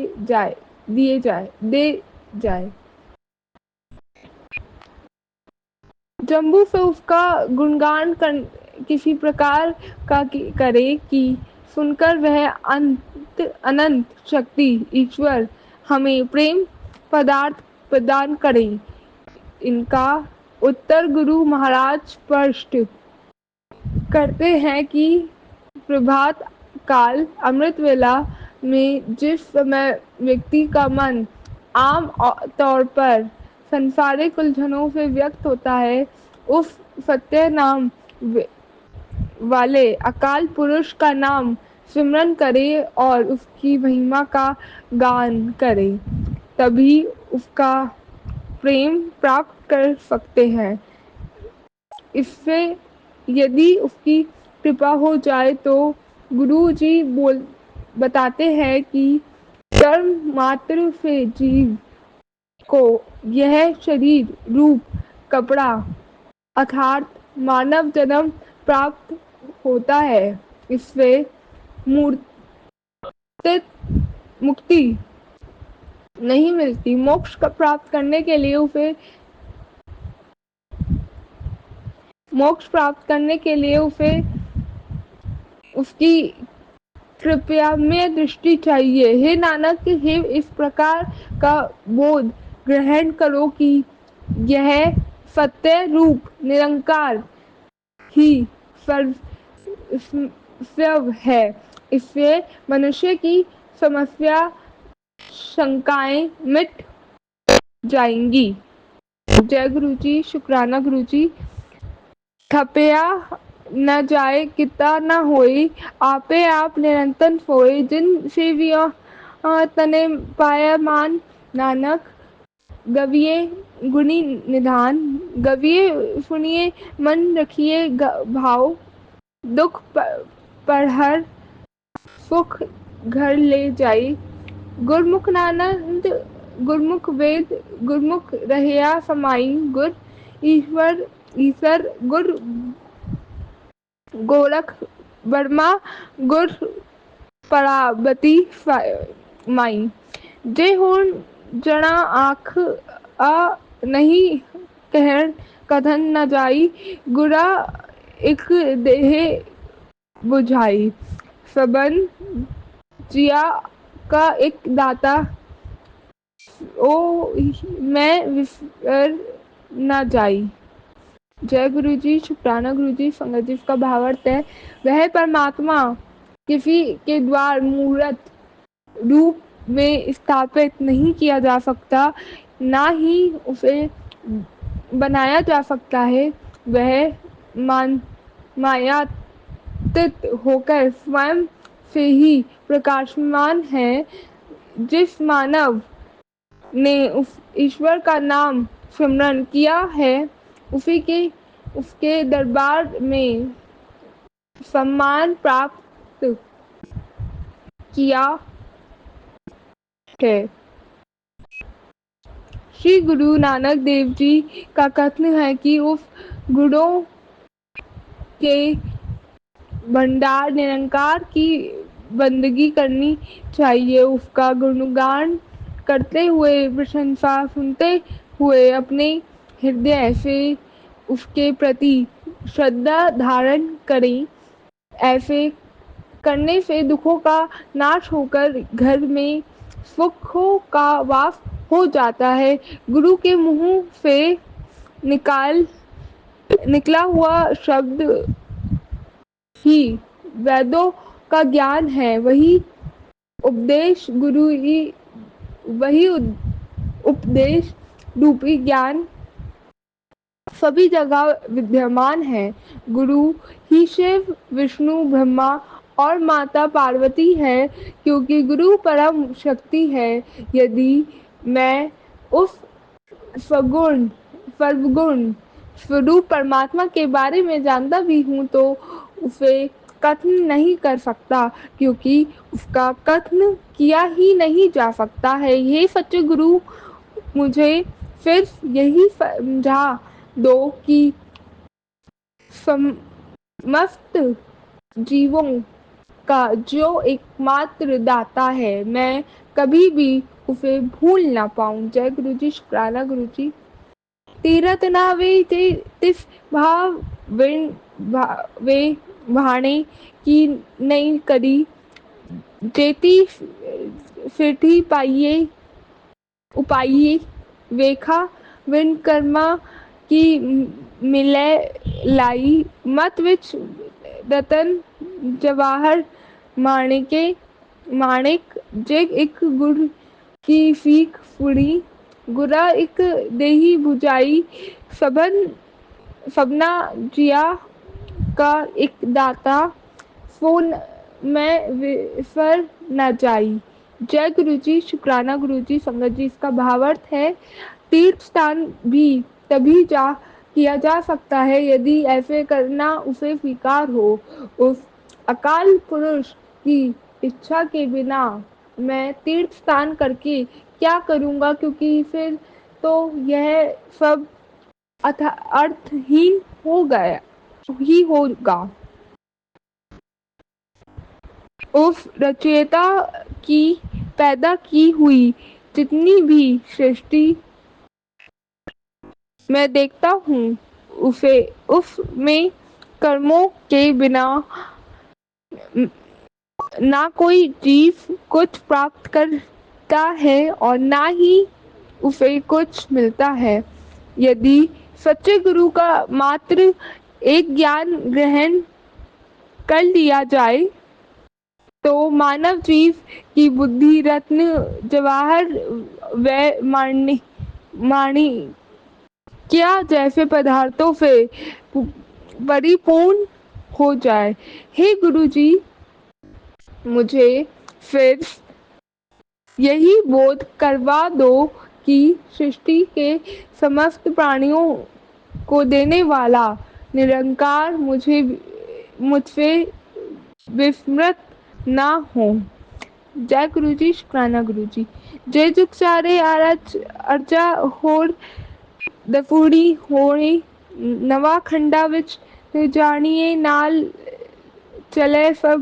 H: जाए। जम्बू से उसका गुणगान किसी प्रकार का करे कि सुनकर वह अनंत शक्ति ईश्वर हमें प्रेम पदार्थ प्रदान करे। इनका उत्तर गुरु महाराज स्पष्ट करते हैं कि प्रभात काल अमृत वेला में जिस समय व्यक्ति का मन आम तौर पर संसारिक उलझनों से व्यक्त होता है, उस सत्य नाम वाले अकाल पुरुष का नाम सिमरन करे और उसकी महिमा का गान करे, तभी उसका प्रेम प्राप्त कर सकते हैं। इससे यदि उसकी कृपा हो जाए तो गुरु जी बताते हैं कि कर्म मात्र से जीव को यह शरीर रूप कपड़ा अर्थात मानव जन्म प्राप्त होता है। इससे मुक्ति नहीं मिलती। मोक्ष प्राप्त करने के लिए उसे उसकी कृपया में दृष्टि चाहिए। हे नानक, हे इस प्रकार का बोध ग्रहण करो कि यह सत्य रूप निरंकार ही सर्वस्व है। इससे मनुष्य की समस्या शंकाएं मिट जाएंगी। जय गुरु जी, शुक्राना गुरु जी। थपया न जाए किता न होई, आपे आप निरंतर सोए। जिन सेवियों तने पाया मान, नानक गविए गुणी निधान। गविए सुनिए मन रखिए भाव, दुख पढ़हर सुख घर ले जाई। गुरमुख नानंद गुरमुख वेद गुरमुख रहया समाई गुर ईश्वर ईसर गुर गोरख वर्मा गुर पराबती माई जे हुन जणा आँख आ नहीं कहन कथन न जाई गुरा एक देह बुझाई सबन जिया का एक दाता ओ मैं विसर न जाई। जय गुरु जी, शुक्राना गुरु जी। संगत जी, इसका भावार्थ है वह परमात्मा किसी के द्वार मूर्त रूप में स्थापित नहीं किया जा सकता, ना ही उसे बनाया जा सकता है। वह मायातीत होकर स्वयं से ही प्रकाशमान है। जिस मानव ने उस ईश्वर का नाम स्मरण किया है उसी के उसके दरबार में सम्मान प्राप्त किया है। श्री गुरु नानक देव जी का कथन है कि उस गुणों के भंडार निरंकार की बंदगी करनी चाहिए, उसका गुणगान करते हुए, प्रशंसा सुनते हुए अपने हृदय से उसके प्रति श्रद्धा धारण करें। ऐसे करने से दुखों का नाश होकर घर में सुखों का वास हो जाता है। गुरु के मुंह से निकला हुआ शब्द ही वेदों का ज्ञान है। वही उपदेश उपदेश रूपी ज्ञान सभी जगह विद्यमान है। गुरु ही शिव, विष्णु, ब्रह्मा और माता पार्वती है, क्योंकि गुरु परम शक्ति है। यदि मैं उस सर्वगुण स्वरूप परमात्मा के बारे में जानता भी हूँ तो उसे कथन नहीं कर सकता, क्योंकि उसका कथन किया ही नहीं जा सकता है। ये सच्चे गुरु मुझे सिर्फ यही समझा दो कि समस्त जीवों का जो एकमात्र दाता है, मैं कभी भी उसे भूल ना पाऊं। जय गुरु जी, शुक्राना गुरु जी। तीरथ नावे ते तिस भाव वे भाणे की नहीं करी जेती फिरती पाइये उपाइये वेखा विन कर्मा की मिले लाई मत विच रतन जवाहर माणिक जेग एक गुर की फीक फुड़ी गुरा एक देही बुझाई सबना जिया का एक दाता फोन में विफर न जाई। जय गुरु जी, शुक्राना गुरु जी। संगत जी, इसका भावार्थ है तीर्थ स्थान भी तभी किया जा सकता है यदि ऐसे करना उसे स्वीकार हो। उस अकाल पुरुष की इच्छा के बिना मैं तीर्थ स्थान करके क्या करूँगा, क्योंकि फिर तो यह सब अर्थहीन होगा। उस रचयिता की पैदा की हुई जितनी भी सृष्टि मैं देखता हूँ उसे उसमें कर्मों के बिना ना कोई जीव कुछ प्राप्त करता है और ना ही उसे कुछ मिलता है। यदि सच्चे गुरु का मात्र एक ज्ञान ग्रहण कर लिया जाए तो मानव जीव की बुद्धि रत्न जवाहर व माणिक्य जैसे पदार्थों से परिपूर्ण हो जाए। हे गुरु जी, मुझे फिर यही बोध करवा दो कि सृष्टि के समस्त प्राणियों को देने वाला निरंकार मुझसे विस्मृत ना हो। जय गुरु जी, शुक्राना गुरु जी। जय जुग चारे आरज अर्जा होर ਦਫੂੜੀ ਹੋਣੀ ਨਵਾਂ ਖੰਡਾ ਵਿੱਚ ਤੇ ਜਾਣੀਏ ਨਾਲ ਚਲੇ ਸਭ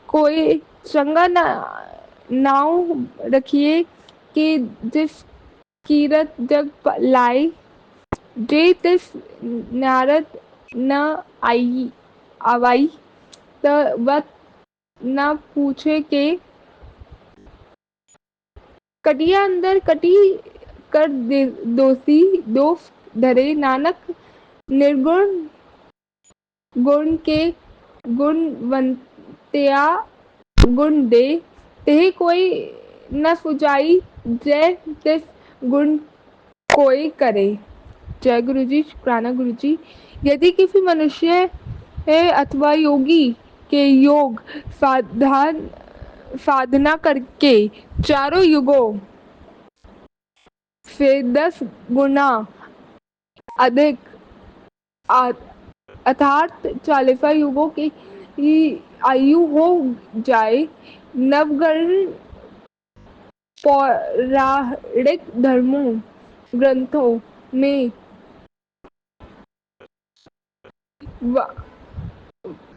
H: ਕੋਈ ਚੰਗਾ ਨਾਉ ਰੱਖੀਏ ਕਿ ਜਿਸ ਕੀਰਤ ਜਗ ਲਾਈ जे तिस नारद न आवाई त वत न पूछे के कटिया अंदर कटी कर दोषी दोष धरे नानक निर्गुण गुण के गुणवंत्या गुण दे ते कोई न सुजाई जय तिस गुण कोई करे। जय गुरु जी, शुक्राना गुरु जी। यदि किसी मनुष्य है अथवा योगी के योग साधना करके चारों युगों से 10 गुना अधिक अर्थात 40 युगों की आयु हो जाए, नवगण पौराणिक धर्मों ग्रंथों में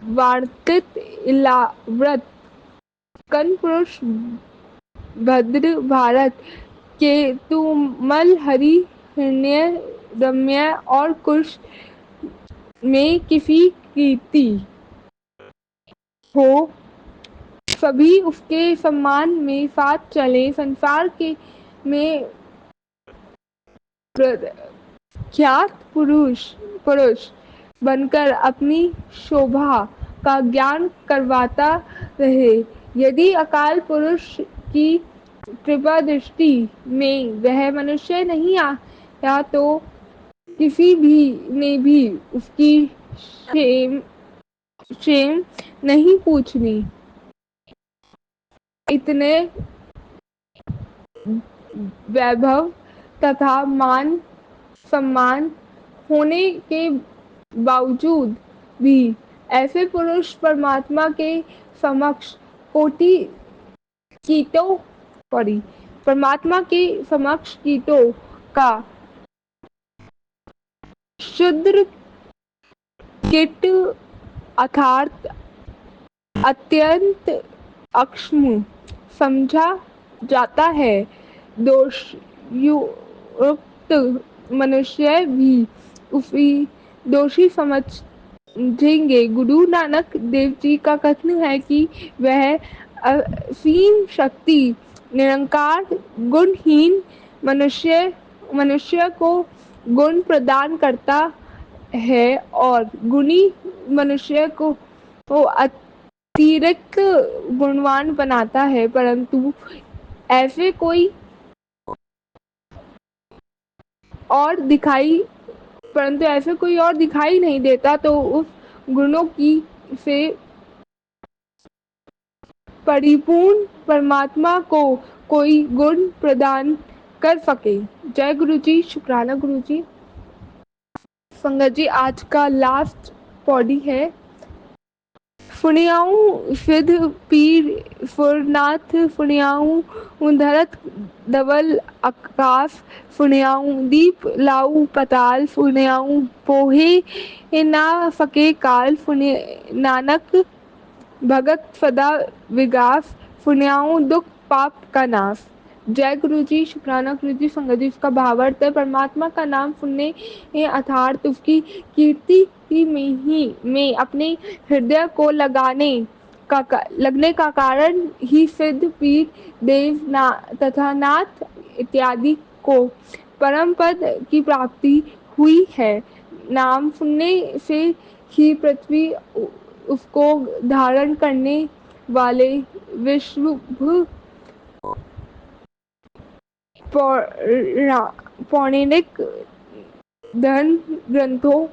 H: वार्तित इलाव्रत कन पुरुष भद्र भारत के तुमल हरि हिरण्य रम्य और कुश में किसी कीर्ति हो सभी उसके सम्मान में साथ चले संसार के में प्रख्यात पुरुष बनकर अपनी शोभा का ज्ञान करवाता रहे। यदि अकाल पुरुष की कृपा दृष्टि में वह मनुष्य नहीं आया तो किसी भी ने भी उसकी क्षेम नहीं पूछनी। इतने वैभव तथा मान सम्मान होने के बावजूद भी ऐसे पुरुष परमात्मा के समक्ष कोटि कीटों परमात्मा के समक्ष कीटों का शुद्र कीट अर्थात अत्यंत अक्षम समझा जाता है। दोषयुक्त मनुष्य भी उसी दोषी समझेंगे। गुरु नानक देव जी का कथन है कि वह असीम शक्ति निरंकार गुणहीन मनुष्य को गुण प्रदान करता है और गुणी मनुष्य को अतिरिक्त गुणवान बनाता है, परंतु ऐसे कोई और दिखाई नहीं देता तो उस गुणों की से परिपूर्ण परमात्मा को कोई गुण प्रदान कर सके। जय गुरु जी, शुक्राना गुरु जी। संगत जी, आज का लास्ट पौड़ी है। फुनियाऊं सिद्ध पीर फुरनाथ फुनियाऊं धरत धवल आकाश फुनियाऊं दीप लाऊ पताल फुनियाऊं पोहे ना सके काल नानक भगत सदा विगास फुनियाऊं दुख पाप का नाश। जय गुरु जी, शुक्राना गुरु जी। संगत जी, इसका भावार्थ है परमात्मा का नाम सुनने अर्थात उसकी कीर्ति में अपने हृदय को लगने का कारण ही सिद्ध पीर देव तथा नाथ इत्यादि को परम पद की प्राप्ति हुई है। नाम सुनने से ही पृथ्वी उसको धारण करने वाले विश्वभर पौराणिक धर्म ग्रंथों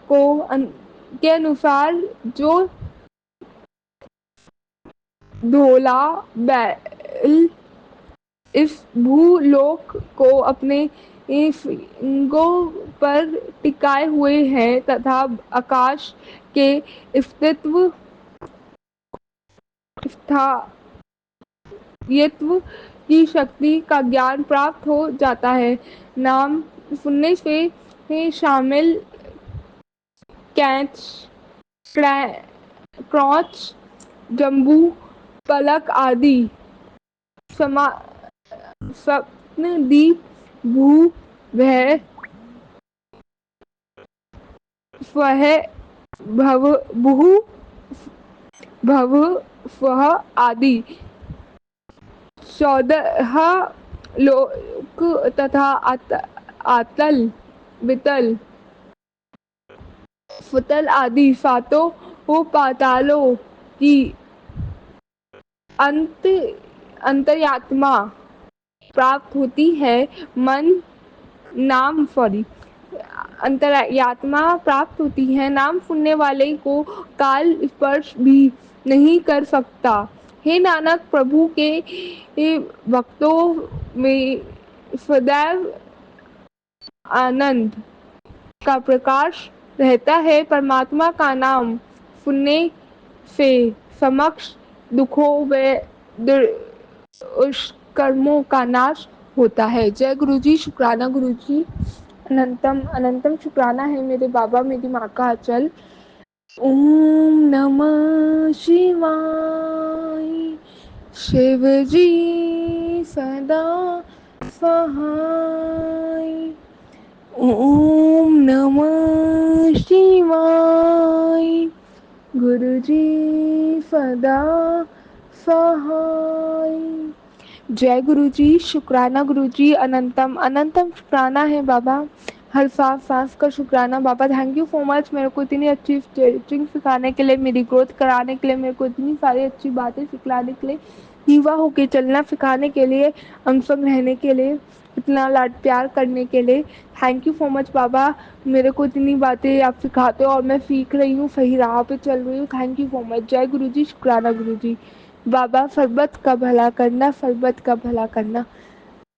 H: के अनुसार जो धोला बैल इस भूलोक को अपने सींगों पर टिकाए हुए है तथा आकाश के अस्तित्व यत्व की शक्ति का ज्ञान प्राप्त हो जाता है। नाम सुनने से शामिल कैच, क्रॉच, जम्बू, पलक आदि समा स्वप्नदीप, भू, भय, स्वह, भव, भू, भव, स्वह आदि 14 लोक तथा आतल, वितल, फुतल आदि सातों पातालों की अंतर्यात्मा प्राप्त होती है। अंतरात्मा प्राप्त होती है। नाम सुनने वाले को काल स्पर्श भी नहीं कर सकता। हे नानक, प्रभु के भक्तों में सदैव आनंद का प्रकाश रहता है। परमात्मा का नाम सुनने से समक्ष दुखों व दुष्कर्मों का नाश होता है। जय गुरु जी, शुक्राना गुरु जी। अनंतम अनंतम शुक्राना है मेरे बाबा, मेरी माँ का अचल। ओम नमः शिवाय। शिव जी सदा सहाय। ओम नमः शिवाय। गुरु जी सदा सहाय। जय गुरु जी, शुक्राना गुरु जी। अनंतम अनंतम शुक्राना है बाबा। हर सांस का शुक्राना बाबा। थैंक यू सो मच मेरे को इतनी अच्छी स्ट्रेचिंग सिखाने के लिए, मेरी ग्रोथ कराने के लिए, मेरे को इतनी सारी अच्छी बातें सिखलाने के लिए, युवा होके चलना सिखाने के लिए, अंग रहने के लिए, इतना लाड प्यार करने के लिए। थैंक यू सो मच बाबा। मेरे को इतनी बातें आप सिखाते हो और मैं सीख रही हूँ, सही राह पे चल रही हूँ। Thank you so much. जय गुरु जी, शुक्राना गुरु जी। बाबा सरबत का भला करना, सरबत का भला करना।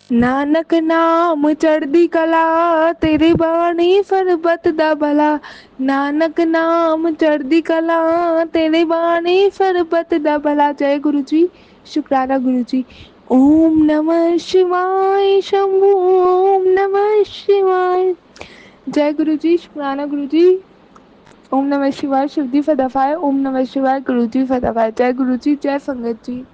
H: नानक नाम चढ़दी कला, तेरी बाणी सरबत दा भला। नानक नाम चढ़दी कला, तेरी बाणी सरबत दा भला। जय गुरु जी, शुक्राना गुरु जी। ओम नमः शिवाय शंभू, ओम नमः शिवाय। जय गुरु जी, शुक्राना गुरु जी। ओम नमः शिवाय, शिव जी फतफाय। ओम नमः शिवाय, गुरु जी फतफाय। जय गुरु जी, जय संगत जी।